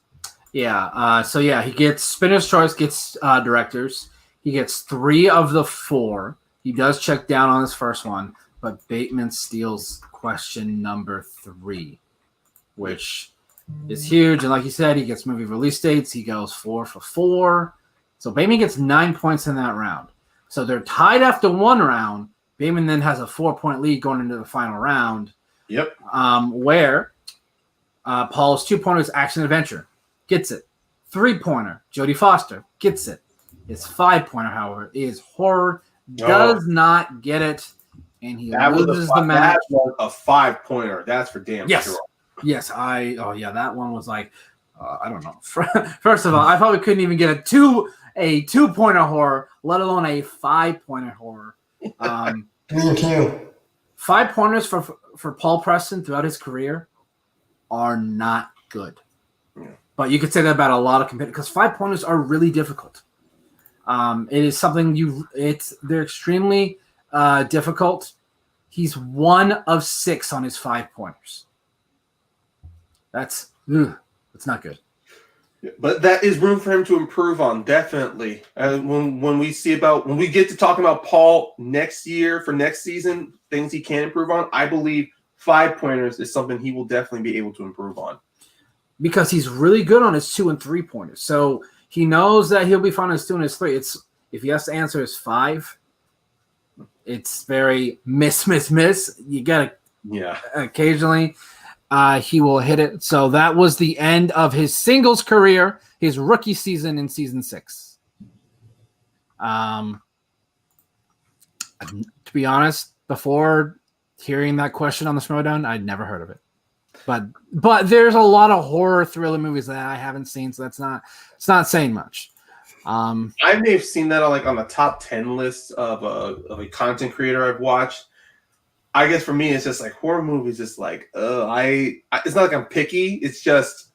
Yeah. He gets spinner's choice, gets directors. He gets 3 of the 4. He does check down on his first one, but Bateman steals question number 3, which is huge. And like you said, he gets movie release dates. He goes 4 for 4. So Bateman gets 9 points in that round. So they're tied after 1 round. Bateman then has a 4-point lead going into the final round. Yep. Where Paul's 2-pointer is action adventure. Gets it. 3-pointer, Jodie Foster, gets it. His 5-pointer, however, is horror. Does not get it, and he loses the match. That was a 5-pointer. That's for damn sure. Yes, that one was like, I don't know. First of all, I probably couldn't even get a 2-pointer horror, let alone a 5-pointer horror. Me too. 5 pointers for Paul Preston throughout his career are not good. Yeah. But you could say that about a lot of competitors, because 5 pointers are really difficult. It is something they're extremely difficult. He's 1 of 6 on his 5 pointers. That's not good. But that is room for him to improve on, definitely. When we get to talking about Paul next year for next season, things he can improve on, I believe 5 pointers is something he will definitely be able to improve on. Because he's really good on his 2 and 3 pointers. So he knows that he'll be fine on his 2 and his 3. If he has to answer his 5, it's very miss. You gotta occasionally he will hit it. So that was the end of his singles career, his rookie season in season 6. To be honest, before hearing that question on the Schmoedown, I'd never heard of it. But there's a lot of horror thriller movies that I haven't seen, so it's not saying much. I may have seen that on the top 10 list of a content creator I've watched. I guess for me, it's just like horror movies. Just like, it's not like I'm picky. It's just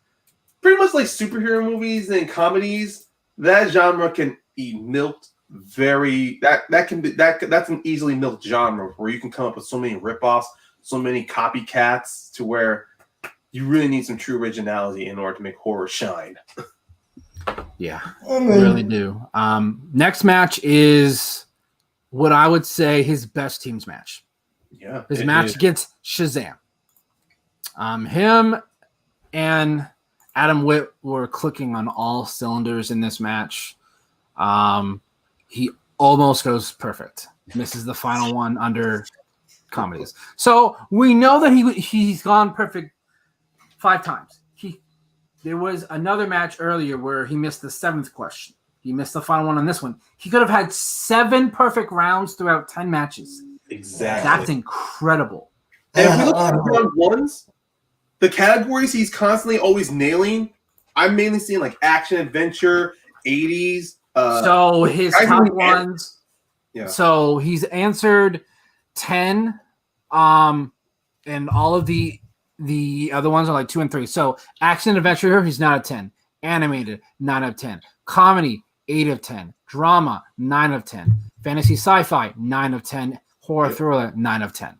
pretty much like superhero movies and comedies. That genre can be milked that's an easily milked genre where you can come up with so many ripoffs, so many copycats, to where you really need some true originality in order to make horror shine. Yeah, really do. Next match is what I would say his best teams match. Yeah, his match against Shazam. Him and Adam Witt were clicking on all cylinders in this match. He almost goes perfect. Misses the final one under comedies. So we know that he's gone perfect 5 times. There was another match earlier where he missed the 7th question. He missed the final one on this one. He could have had 7 perfect rounds throughout 10 matches. Exactly. That's incredible. And if we look at round ones, the categories he's constantly always nailing, I'm mainly seeing like action, adventure, 80s. So his top ones. Yeah. So he's answered 10. And all of the other ones are like 2 and 3. So action adventure, he's not a 10. Animated, 9 out of 10. Comedy, 8 of 10. Drama, 9 of 10. Fantasy sci-fi, 9 of 10. Horror thriller, 9 of 10.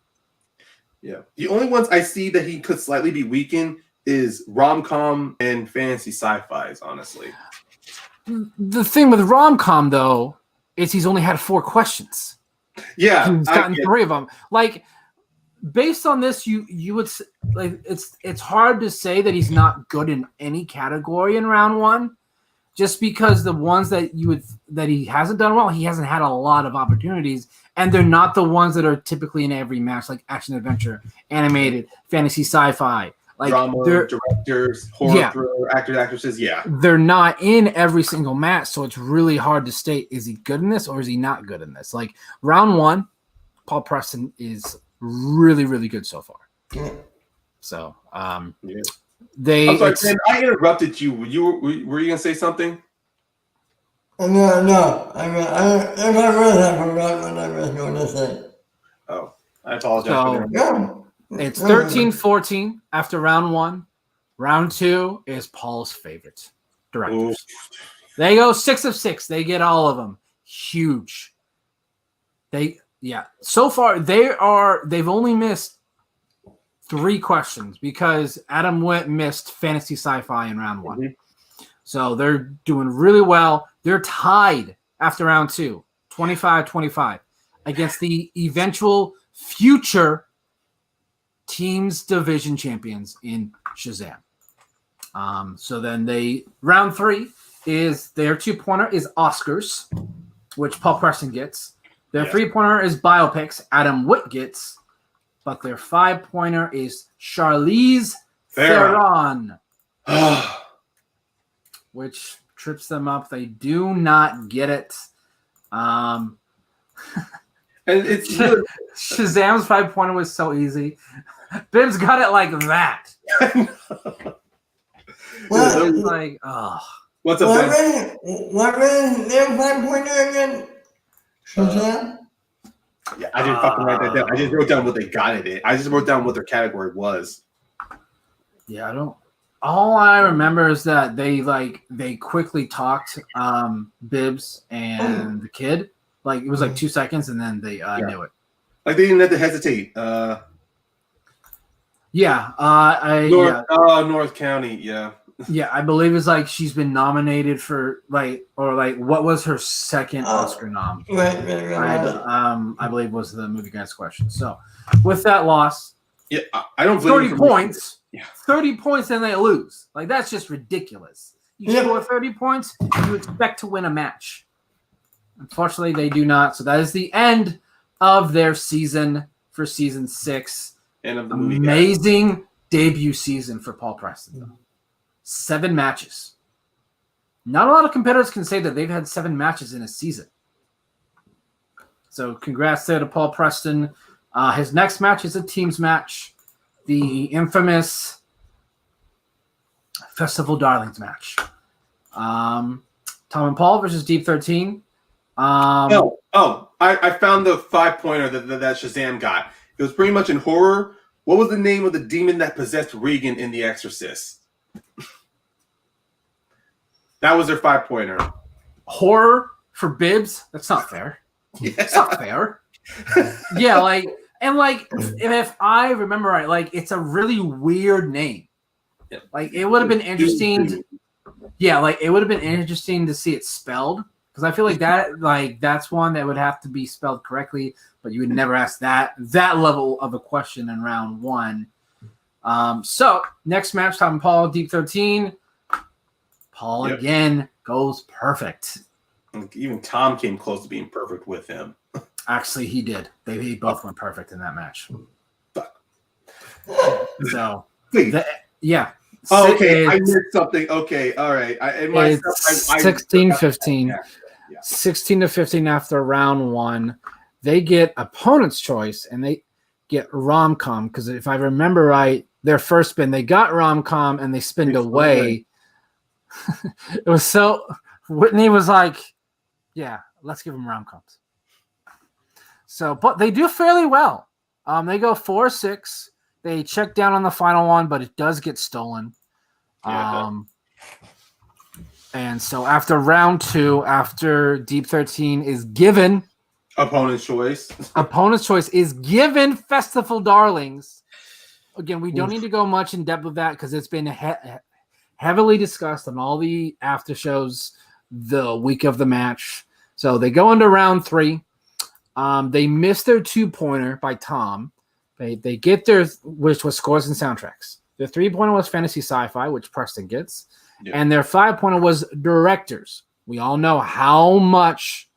Yeah. The only ones I see that he could slightly be weak in is rom-com and fantasy sci-fis, honestly. The thing with rom-com, though, is he's only had 4 questions. Yeah. He's gotten 3 of them. Like, based on this, you would like it's hard to say that he's not good in any category in round 1, just because the ones that he hasn't done well, he hasn't had a lot of opportunities, and they're not the ones that are typically in every match, like action adventure, animated, fantasy sci-fi, like drama, directors, horror, thriller, actors, actresses. Yeah, they're not in every single match, so it's really hard to state, is he good in this or is he not good in this? Like round 1, Paul Preston is really, really good so far. So, I'm sorry, Tim, I interrupted you. Were you gonna say something? No. I forgot what I was going to say. Oh, I apologize. So, it's 13-14 after round 1. Round 2 is Paul's favorite directors. Ooh. They go 6 of 6. They get all of them. Huge. So far they've only missed 3 questions because Adam Witt missed fantasy sci-fi in round 1. Mm-hmm. So they're doing really well. They're tied after round 2, 25-25, against the eventual future teams division champions in Shazam. So then round 3 is their 2-pointer is Oscars, which Paul Preston gets. Their 3-pointer is biopics, Adam Witt gets, but their 5-pointer is Charlize Theron, which trips them up. They do not get it. And it's Shazam's 5-pointer was so easy. Bim's got it like that. What? Like, oh. What's up, Bim? What is their 5-pointer again? Shazam? Yeah, I didn't fucking write that down. I just wrote down what they got it in. I just wrote down what their category was. Yeah, all I remember is that they quickly talked Bibbs and the kid. Like it was like 2 seconds and then they knew it. Like they didn't have to hesitate. North County, yeah. Yeah, I believe it's like she's been nominated for what was her second Oscar nom? Right. I believe was the movie guy's question. So with that loss, yeah, I don't 30 points. Yeah. 30 points and they lose. Like that's just ridiculous. You score 30 points, you expect to win a match. Unfortunately, they do not. So that is the end of their season for season 6. End of the movie. Amazing debut season for Paul Preston, though. 7 matches. Not a lot of competitors can say that they've had 7 matches in a season. So congrats there to Paul Preston. His next match is a teams match. The infamous Festival Darlings match. Tom and Paul versus Deep 13. I found the 5-pointer that Shazam got. It was pretty much in horror. What was the name of the demon that possessed Regan in The Exorcist? That was their 5-pointer. Horror for Bibbs? That's not fair. Yeah. It's not fair. Yeah, if I remember right, like it's a really weird name. Yeah. Like it would have been interesting. It would have been interesting to see it spelled because I feel like that's one that would have to be spelled correctly, but you would never ask that level of a question in round 1. So next match, Tom and Paul, Deep 13. Paul again goes perfect. Even Tom came close to being perfect with him. Actually, he did. They both went perfect in that match. So, yeah. Oh, okay, I missed something. Okay, all right. It's 16-15. 16-15 after round 1. They get opponent's choice, and they get rom-com. Because if I remember right, their first spin, they got rom-com, and they spinned away. It was so... Whitney was like, yeah, let's give them rom-coms. So, but they do fairly well. They go 4-6. They check down on the final one, but it does get stolen. And so after round 2, after Deep 13 is given, opponent's choice is given Festival Darlings. Again, we don't need to go much in depth with that because it's been heavily discussed on all the after shows the week of the match. So they go into round 3. They miss their 2-pointer by Tom. They get their, which was scores and soundtracks. Their 3-pointer was fantasy sci-fi, which Preston gets. Yep. And their 5-pointer was directors. We all know how much.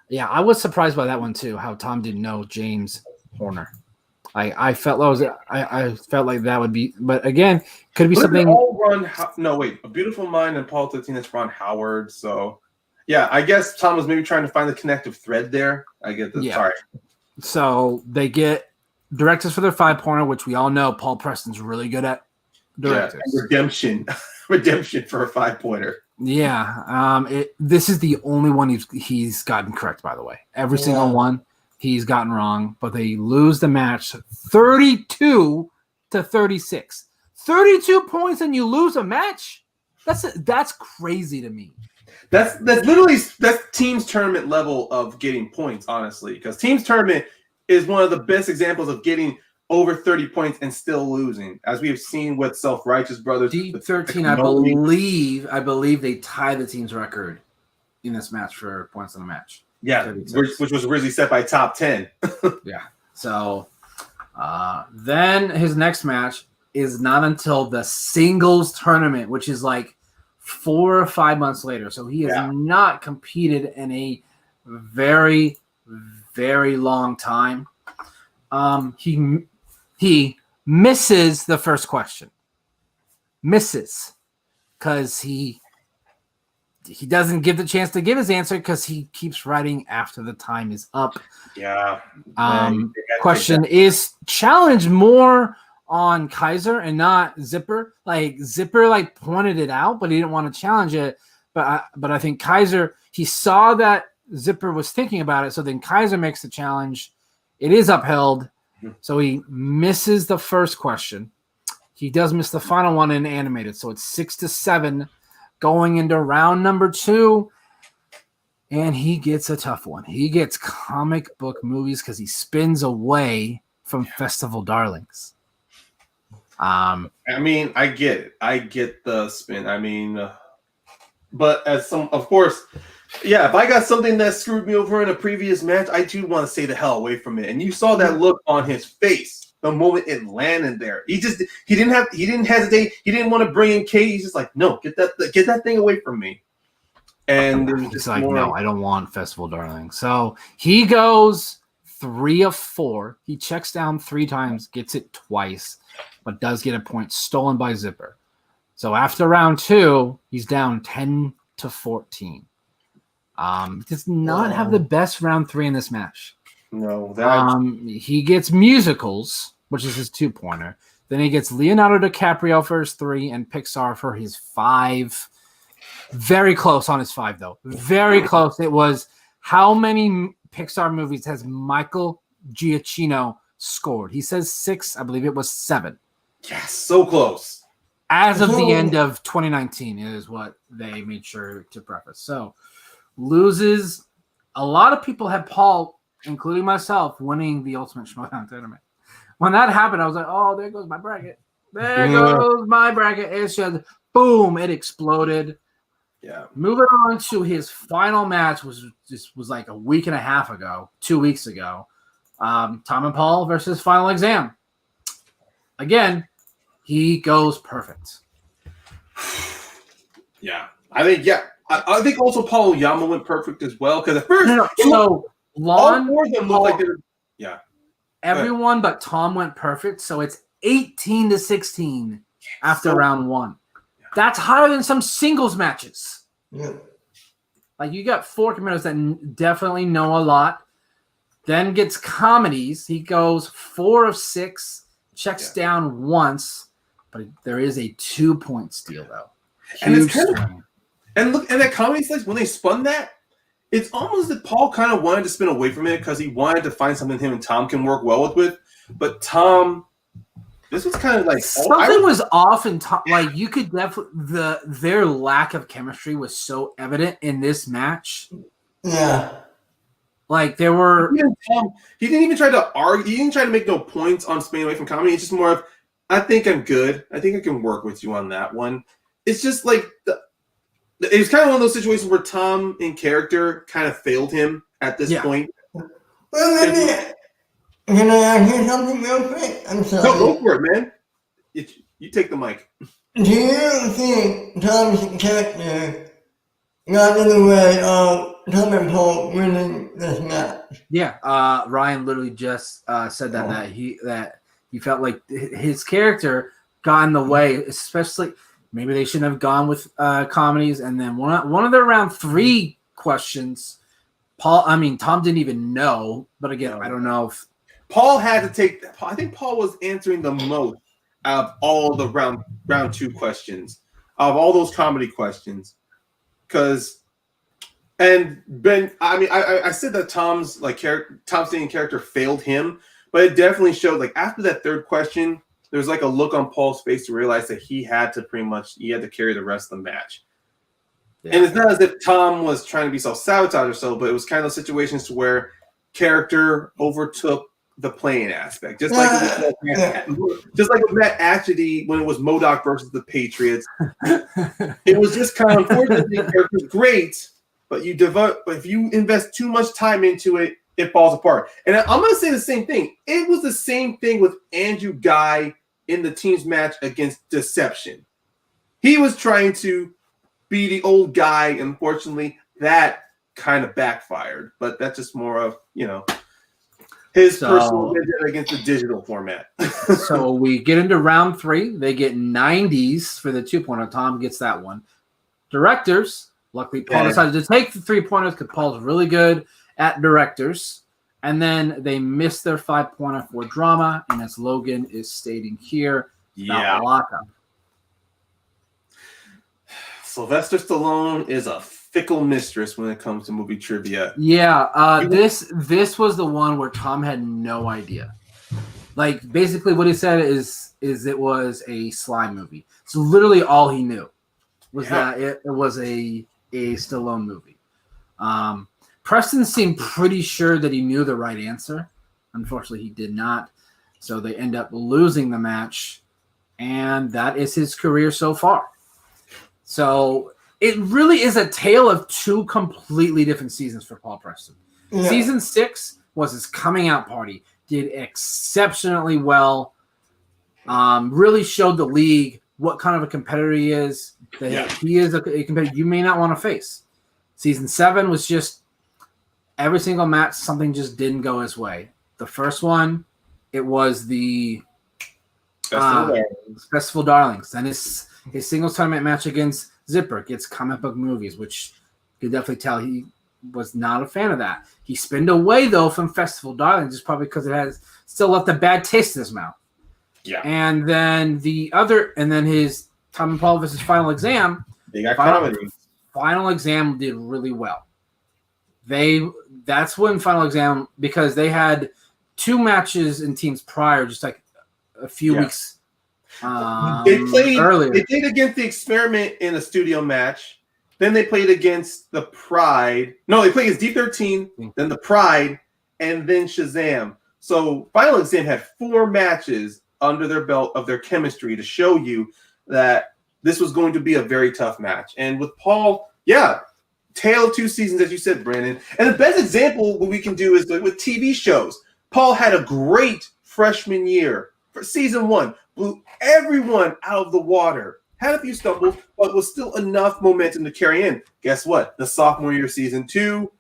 Yeah, I was surprised by that one too, how Tom didn't know James Horner. I felt like that would be, but again, could be something. A Beautiful Mind and Paul 13 is Ron Howard. So, yeah, I guess Tom was maybe trying to find the connective thread there. I get that. Yeah. Sorry. So they get directors for their 5-pointer, which we all know Paul Preston's really good at directors. Yeah, redemption for a 5-pointer. Yeah. This is the only one he's gotten correct, by the way. Every single one he's gotten wrong, but they lose the match 32-36. 32 points and you lose a match? That's crazy to me. That's teams tournament level of getting points, honestly, because teams tournament is one of the best examples of getting over 30 points and still losing, as we have seen with Self-Righteous Brothers. Deep 13, I believe they tied the team's record in this match for points in the match. Yeah, which was originally set by Top 10. Yeah. So then his next match is not until the singles tournament, which is like 4 or 5 months later. So he has not competed in a very, very long time. He misses the first question. Misses because he doesn't give the chance to give his answer because he keeps writing after the time is up. Yeah. Question is challenged more on Kaiser and not Zipper. Like Zipper pointed it out, but he didn't want to challenge it. But I think Kaiser, he saw that Zipper was thinking about it. So then Kaiser makes the challenge. It is upheld. So he misses the first question. He does miss the final one in animated. So it's 6-7 going into round number 2. And he gets a tough one. He gets comic book movies because he spins away from Festival Darlings. I mean, I get it. I get the spin. I mean, but as some, of course, yeah, if I got something that screwed me over in a previous match, I do want to stay the hell away from it. And you saw that look on his face the moment it landed there. He didn't hesitate. He didn't want to bring in Kate. He's just like, no, get that thing away from me. And he's like, no, I don't want Festival Darling. So he goes 3 of 4. He checks down 3 times, gets it twice, but does get a point stolen by Zipper. So after round 2, he's down 10-14. Does not have the best round 3 in this match. No, he gets musicals, which is his 2-pointer. Then he gets Leonardo DiCaprio for his 3 and Pixar for his 5. Very close on his 5, though. Very close. It was how many Pixar movies has Michael Giacchino scored. He says 6. I believe it was 7. Yes, so close. As of the end of 2019 is what they made sure to preface. So loses. A lot of people had Paul, including myself, winning the Ultimate Schmoedown tournament. When that happened, I was like, oh, there goes my bracket. There goes my bracket. It's just boom, it exploded. Yeah. Moving on to his final match was like a week and a half ago, 2 weeks ago. Tom and Paul versus Final Exam. Again, he goes perfect. Yeah. I think also Paul Yama went perfect as well. Because at first, so all four of them looked like they were. Yeah. Everyone but Tom went perfect. So it's 18-16 after round 1. Yeah. That's higher than some singles matches. Yeah. Like you got 4 competitors that definitely know a lot. Then gets comedies. He goes 4 of 6, checks down once, but there is a 2-point steal though. And it's kind of, and look, and that comedy slice when they spun that, it's almost that Paul kind of wanted to spin away from it because he wanted to find something him and Tom can work well with. But Tom, this was kind of like something was off, and like you could definitely their lack of chemistry was so evident in this match. Yeah. Like there were, he didn't even try to argue. He didn't try to make no points on spinning away from comedy. It's just more of, I think I'm good. I think I can work with you on that one. It's just like it was kind of one of those situations where Tom in character kind of failed him at this point. Well, can I ask you something real quick? I'm sorry. No, go for it, man. You take the mic. Do you think Tom's character got in the way of Tom and Paul winning this match? Yeah, Ryan literally just said that he felt like his character got in the way, especially maybe they shouldn't have gone with comedies. And then one of their round 3 questions, Tom didn't even know, but again, I don't know if Paul had to take. I think Paul was answering the most out of all the round 2 questions, of all those comedy questions, because. And Ben, I said that Tom's staying character failed him, but it definitely showed. Like after that 3rd question, there was like a look on Paul's face to realize that he had to carry the rest of the match. Yeah. And it's not as if Tom was trying to be self-sabotage or so, but it was kind of situations to where character overtook the playing aspect, just like with Matt Atchity when it was MODOK versus the Patriots. It was just kind of unfortunately character's great. But if you invest too much time into it, it falls apart. And I'm going to say the same thing. It was the same thing with Andrew Guy in the team's match against Deception. He was trying to be the old guy. Unfortunately, that kind of backfired. But that's just more of, his personal vendetta against the digital format. So we get into round 3. They get 90s for the 2-pointer. Tom gets that one. Directors. Luckily, Paul decided to take the 3-pointers because Paul's really good at directors. And then they missed their 5-pointer for drama. And as Logan is stating here, lockup. Sylvester Stallone is a fickle mistress when it comes to movie trivia. Yeah, this was the one where Tom had no idea. Like, basically what he said is it was a Sly movie. So literally all he knew was that it was a Stallone movie. Preston seemed pretty sure that he knew the right answer. Unfortunately, he did not. So they end up losing the match. And that is his career so far. So it really is a tale of 2 completely different seasons for Paul Preston. Yeah. Season 6 was his coming out party. Did exceptionally well. Really showed the league what kind of a competitor he is. He is a competitor you may not want to face. Season 7 was just every single match, something just didn't go his way. The first one, it was the Festival Darlings. And his singles tournament match against Zipper gets comic book movies, which you could definitely tell he was not a fan of that. He spinned away, though, from Festival Darlings just probably because it has still left a bad taste in his mouth. Yeah. And then his Tom and Paul versus Final Exam. They got comedy. Final Exam did really well. That's when Final Exam, because they had 2 matches in teams prior, just like a few weeks they played earlier. They played against the Experiment in a studio match. Then they played against the Pride. No, they played against D13, then the Pride, and then Shazam. So Final Exam had 4 matches under their belt of their chemistry to show you that this was going to be a very tough match. And with Paul, tale of 2 seasons, as you said, Brandon. And the best example what we can do is with TV shows. Paul had a great freshman year for season 1, blew everyone out of the water, had a few stumbles, but was still enough momentum to carry in. Guess what? The sophomore year, season 2,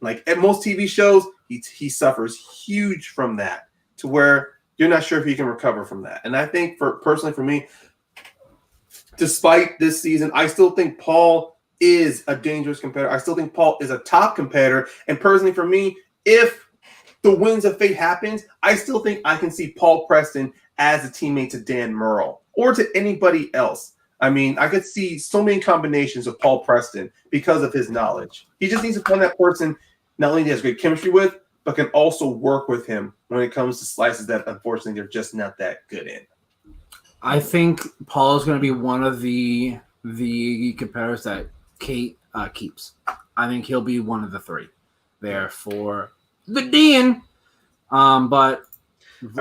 like at most TV shows, he suffers huge from that to where you're not sure if he can recover from that. And I think personally for me, despite this season, I still think Paul is a dangerous competitor. I still think Paul is a top competitor. And personally for me, if the Winds of Fate happens, I still think I can see Paul Preston as a teammate to Dan Murrell or to anybody else. I mean, I could see so many combinations of Paul Preston because of his knowledge. He just needs to find that person not only he has great chemistry with, but can also work with him when it comes to slices that unfortunately they're just not that good in. I think Paul is going to be one of the competitors that Kate keeps. I think he'll be one of the 3 there for the Dean. But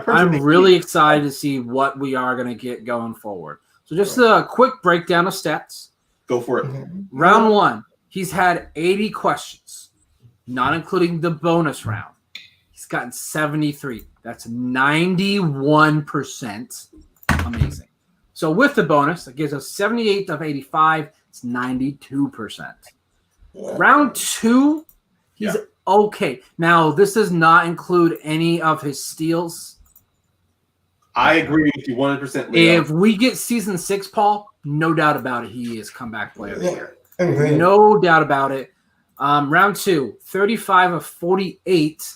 I'm really excited to see what we are going to get going forward. So just a quick breakdown of stats. Go for it. Round 1, he's had 80 questions, not including the bonus round. He's gotten 73. That's 91%. Amazing. So with the bonus, that gives us 78 of 85. It's 92%. Round 2, he's okay. Now, this does not include any of his steals. I agree with you 100%. Leo. If we get season 6, Paul, no doubt about it, he is comeback player of the year. Agreed. No doubt about it. Round 2, 35 of 48,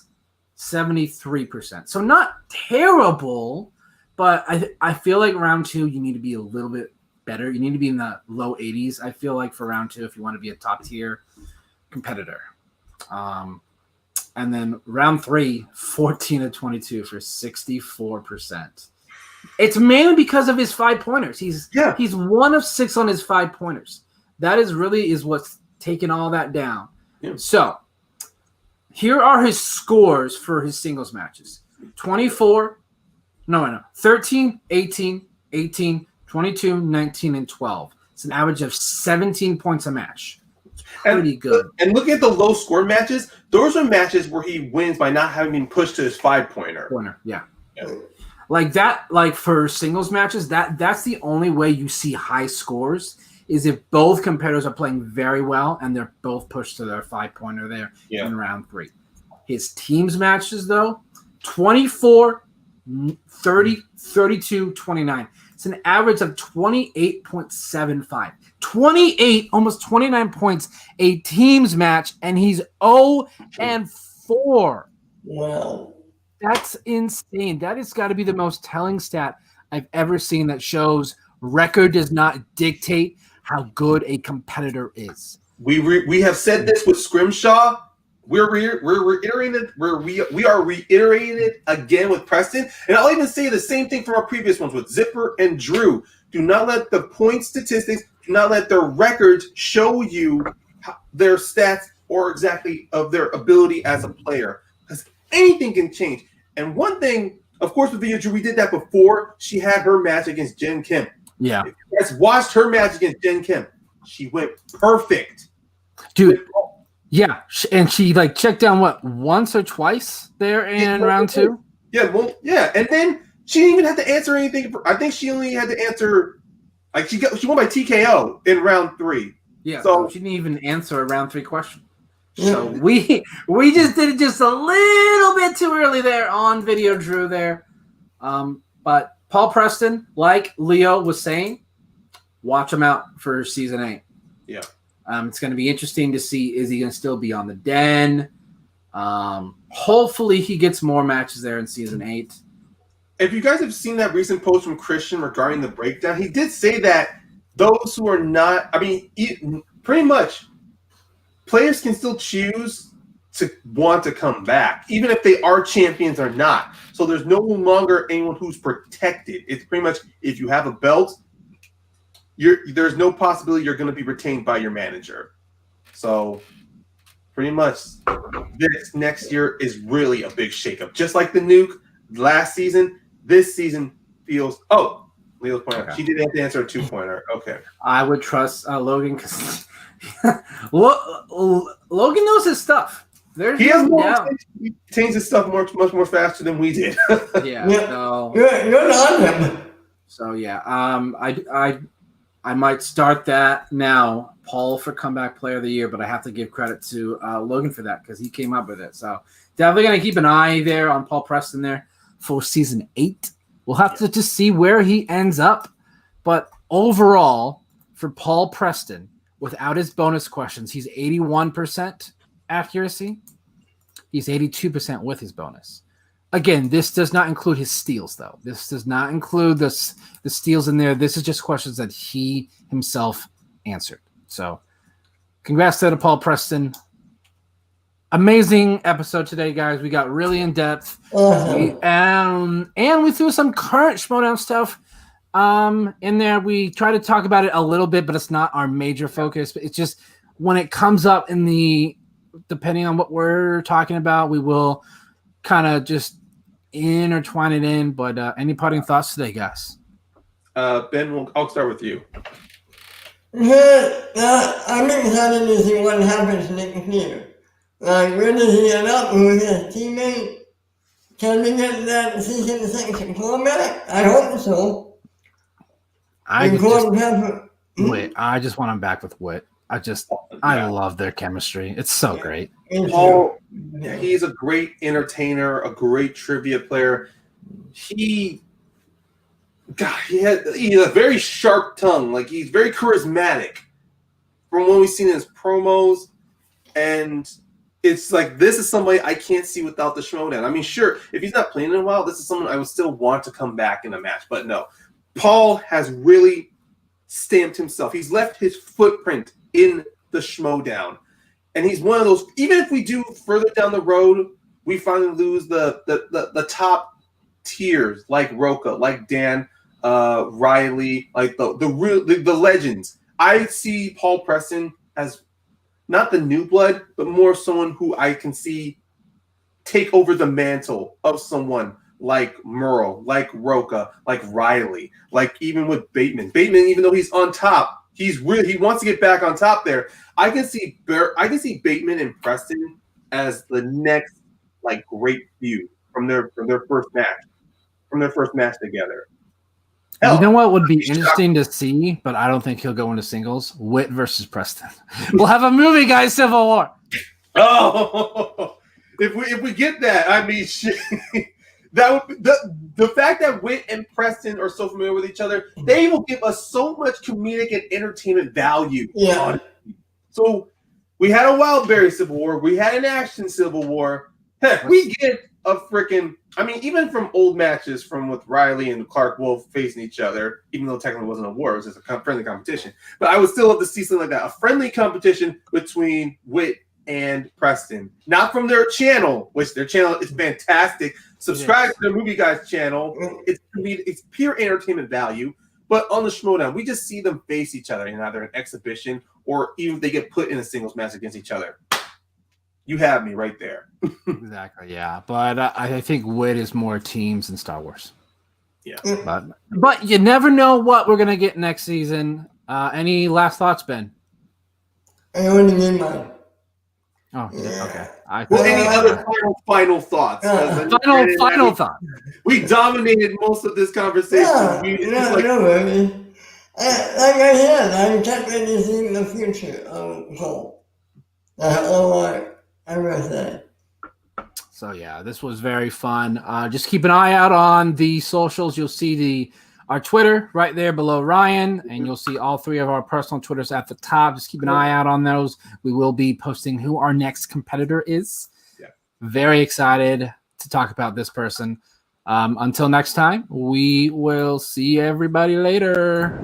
73%. So not terrible, but I feel like round 2, you need to be a little bit better. You need to be in the low 80s, I feel like, for round 2 if you want to be a top-tier competitor. And then round 3, 14 of 22 for 64%. It's mainly because of his 5-pointers. He's 1 of 6 on his 5-pointers. That is what's taking all that down. Yeah. So here are his scores for his singles matches. 13, 18, 18, 22, 19, and 12. It's an average of 17 points a match. Pretty good. And looking at the low score matches, those are matches where he wins by not having been pushed to his 5-pointer. Yeah. Like that, like for singles matches, that's the only way you see high scores is if both competitors are playing very well and they're both pushed to their 5-pointer there in round 3. His teams matches, though, 24, 30, 32, 29. It's an average of 28.75. 28, almost 29 points, a teams match, and he's 0-4. Wow. That's insane. That has got to be the most telling stat I've ever seen that shows record does not dictate how good a competitor is. We have said this with Scrimshaw. We're reiterating it. We are reiterating it again with Preston, and I'll even say the same thing from our previous ones with Zipper and Drew. Do not let the point statistics, do not let their records show you their stats or exactly of their ability as a player, because anything can change. And one thing, of course, with Video Drew, we did that before she had her match against Jen Kim. Yeah, if you guys watched her match against Jen Kim, she went perfect, dude. Yeah, and she like checked down once or twice there in round 2. Yeah, well, yeah, and then she didn't even have to answer anything. I think she only had to answer like she won by TKO in round 3. Yeah, so she didn't even answer a round 3 question. So we just did it just a little bit too early there on Video Drew there. But Paul Preston, like Leo was saying, watch him out for season 8. Yeah. It's going to be interesting to see, is he going to still be on the Den? Hopefully he gets more matches there in season 8. If you guys have seen that recent post from Christian regarding the breakdown, he did say that those who are not, pretty much players can still choose to want to come back, even if they are champions or not. So there's no longer anyone who's protected. It's pretty much if you have a belt, there's no possibility you're going to be retained by your manager. So pretty much this next year is really a big shakeup. Just like the nuke last season, this season feels. Oh, Leo's pointing out. She did have to answer a 2-pointer. Okay. I would trust Logan because Logan knows his stuff. He has more. He changed his stuff much more faster than we did. Yeah. So, You're on him. So yeah, I might start that now. Paul for comeback player of the year, but I have to give credit to Logan for that because he came up with it. So definitely gonna keep an eye there on Paul Preston there for season 8. We'll have to just see where he ends up. But overall, for Paul Preston, without his bonus questions, he's 81% accuracy. He's 82% with his bonus. Again, this does not include his steals, though. This does not include the steals in there. This is just questions that he himself answered. So congrats to Paul Preston. Amazing episode today, guys. We got really in depth. And we threw some current Schmoedown stuff in there. We try to talk about it a little bit, but it's not our major focus. But it's just when it comes up in the, depending on what we're talking about, we will kind of just intertwine it in. But any parting thoughts today, guys? Ben, I'll start with you. I'm excited to see what happens next year. Like, where does he end up with his teammate? Can we get that season 6 format? I hope so. I just want him back with Whit. I love their chemistry. It's so great. Paul, he's a great entertainer, a great trivia player. He's a very sharp tongue. Like, he's very charismatic from what we've seen in his promos. And it's like, this is somebody I can't see without the Schmoedown. I mean, sure, if he's not playing in a while, this is someone I would still want to come back in a match. But no, Paul has really stamped himself. He's left his footprint in the Schmoedown. And he's one of those, even if we do further down the road, we finally lose the top tiers like Roca, like Dan, Riley, like the legends. I see Paul Preston as not the new blood, but more someone who I can see take over the mantle of someone like Merle, like Roca, like Riley, like even with Bateman. Bateman, even though he's on top, he wants to get back on top there. I can see Bateman and Preston as the next like great feud from their first match together. Hell, you know what would be interesting to see, but I don't think he'll go into singles? Whit versus Preston. We'll have a movie, guys. Civil War. Oh, if we get that, I mean, shit. That would the fact that Whit and Preston are so familiar with each other, they will give us so much comedic and entertainment value. Yeah. So we had a Wildberry Civil War, we had an action Civil War. Heck, we get a freaking. I mean, even from old matches from with Riley and Clark Wolf facing each other, even though technically it wasn't a war, it was just a friendly competition. But I would still love to see something like that, a friendly competition between Whit and Preston. Not from their channel, which their channel is fantastic. Subscribe to the Movie Guys channel. It's pure entertainment value. But on the Schmoedown, we just see them face each other in either an exhibition or even if they get put in a singles match against each other. You have me right there. Exactly, yeah. But I think Whit is more teams than Star Wars. Yeah. But you never know what we're going to get next season. Any last thoughts, Ben? I only need mine. Oh, okay. Any other final thoughts? Final thought. We dominated most of this conversation. Like I said, I'm technically seeing the future of Paul. That's all I ever say. So yeah, this was very fun. Just keep an eye out on the socials. You'll see our Twitter right there below Ryan, and you'll see all 3 of our personal Twitters at the top. Just keep an eye out on those. We will be posting who our next competitor is. Yeah. Very excited to talk about this person. Until next time, we will see everybody later.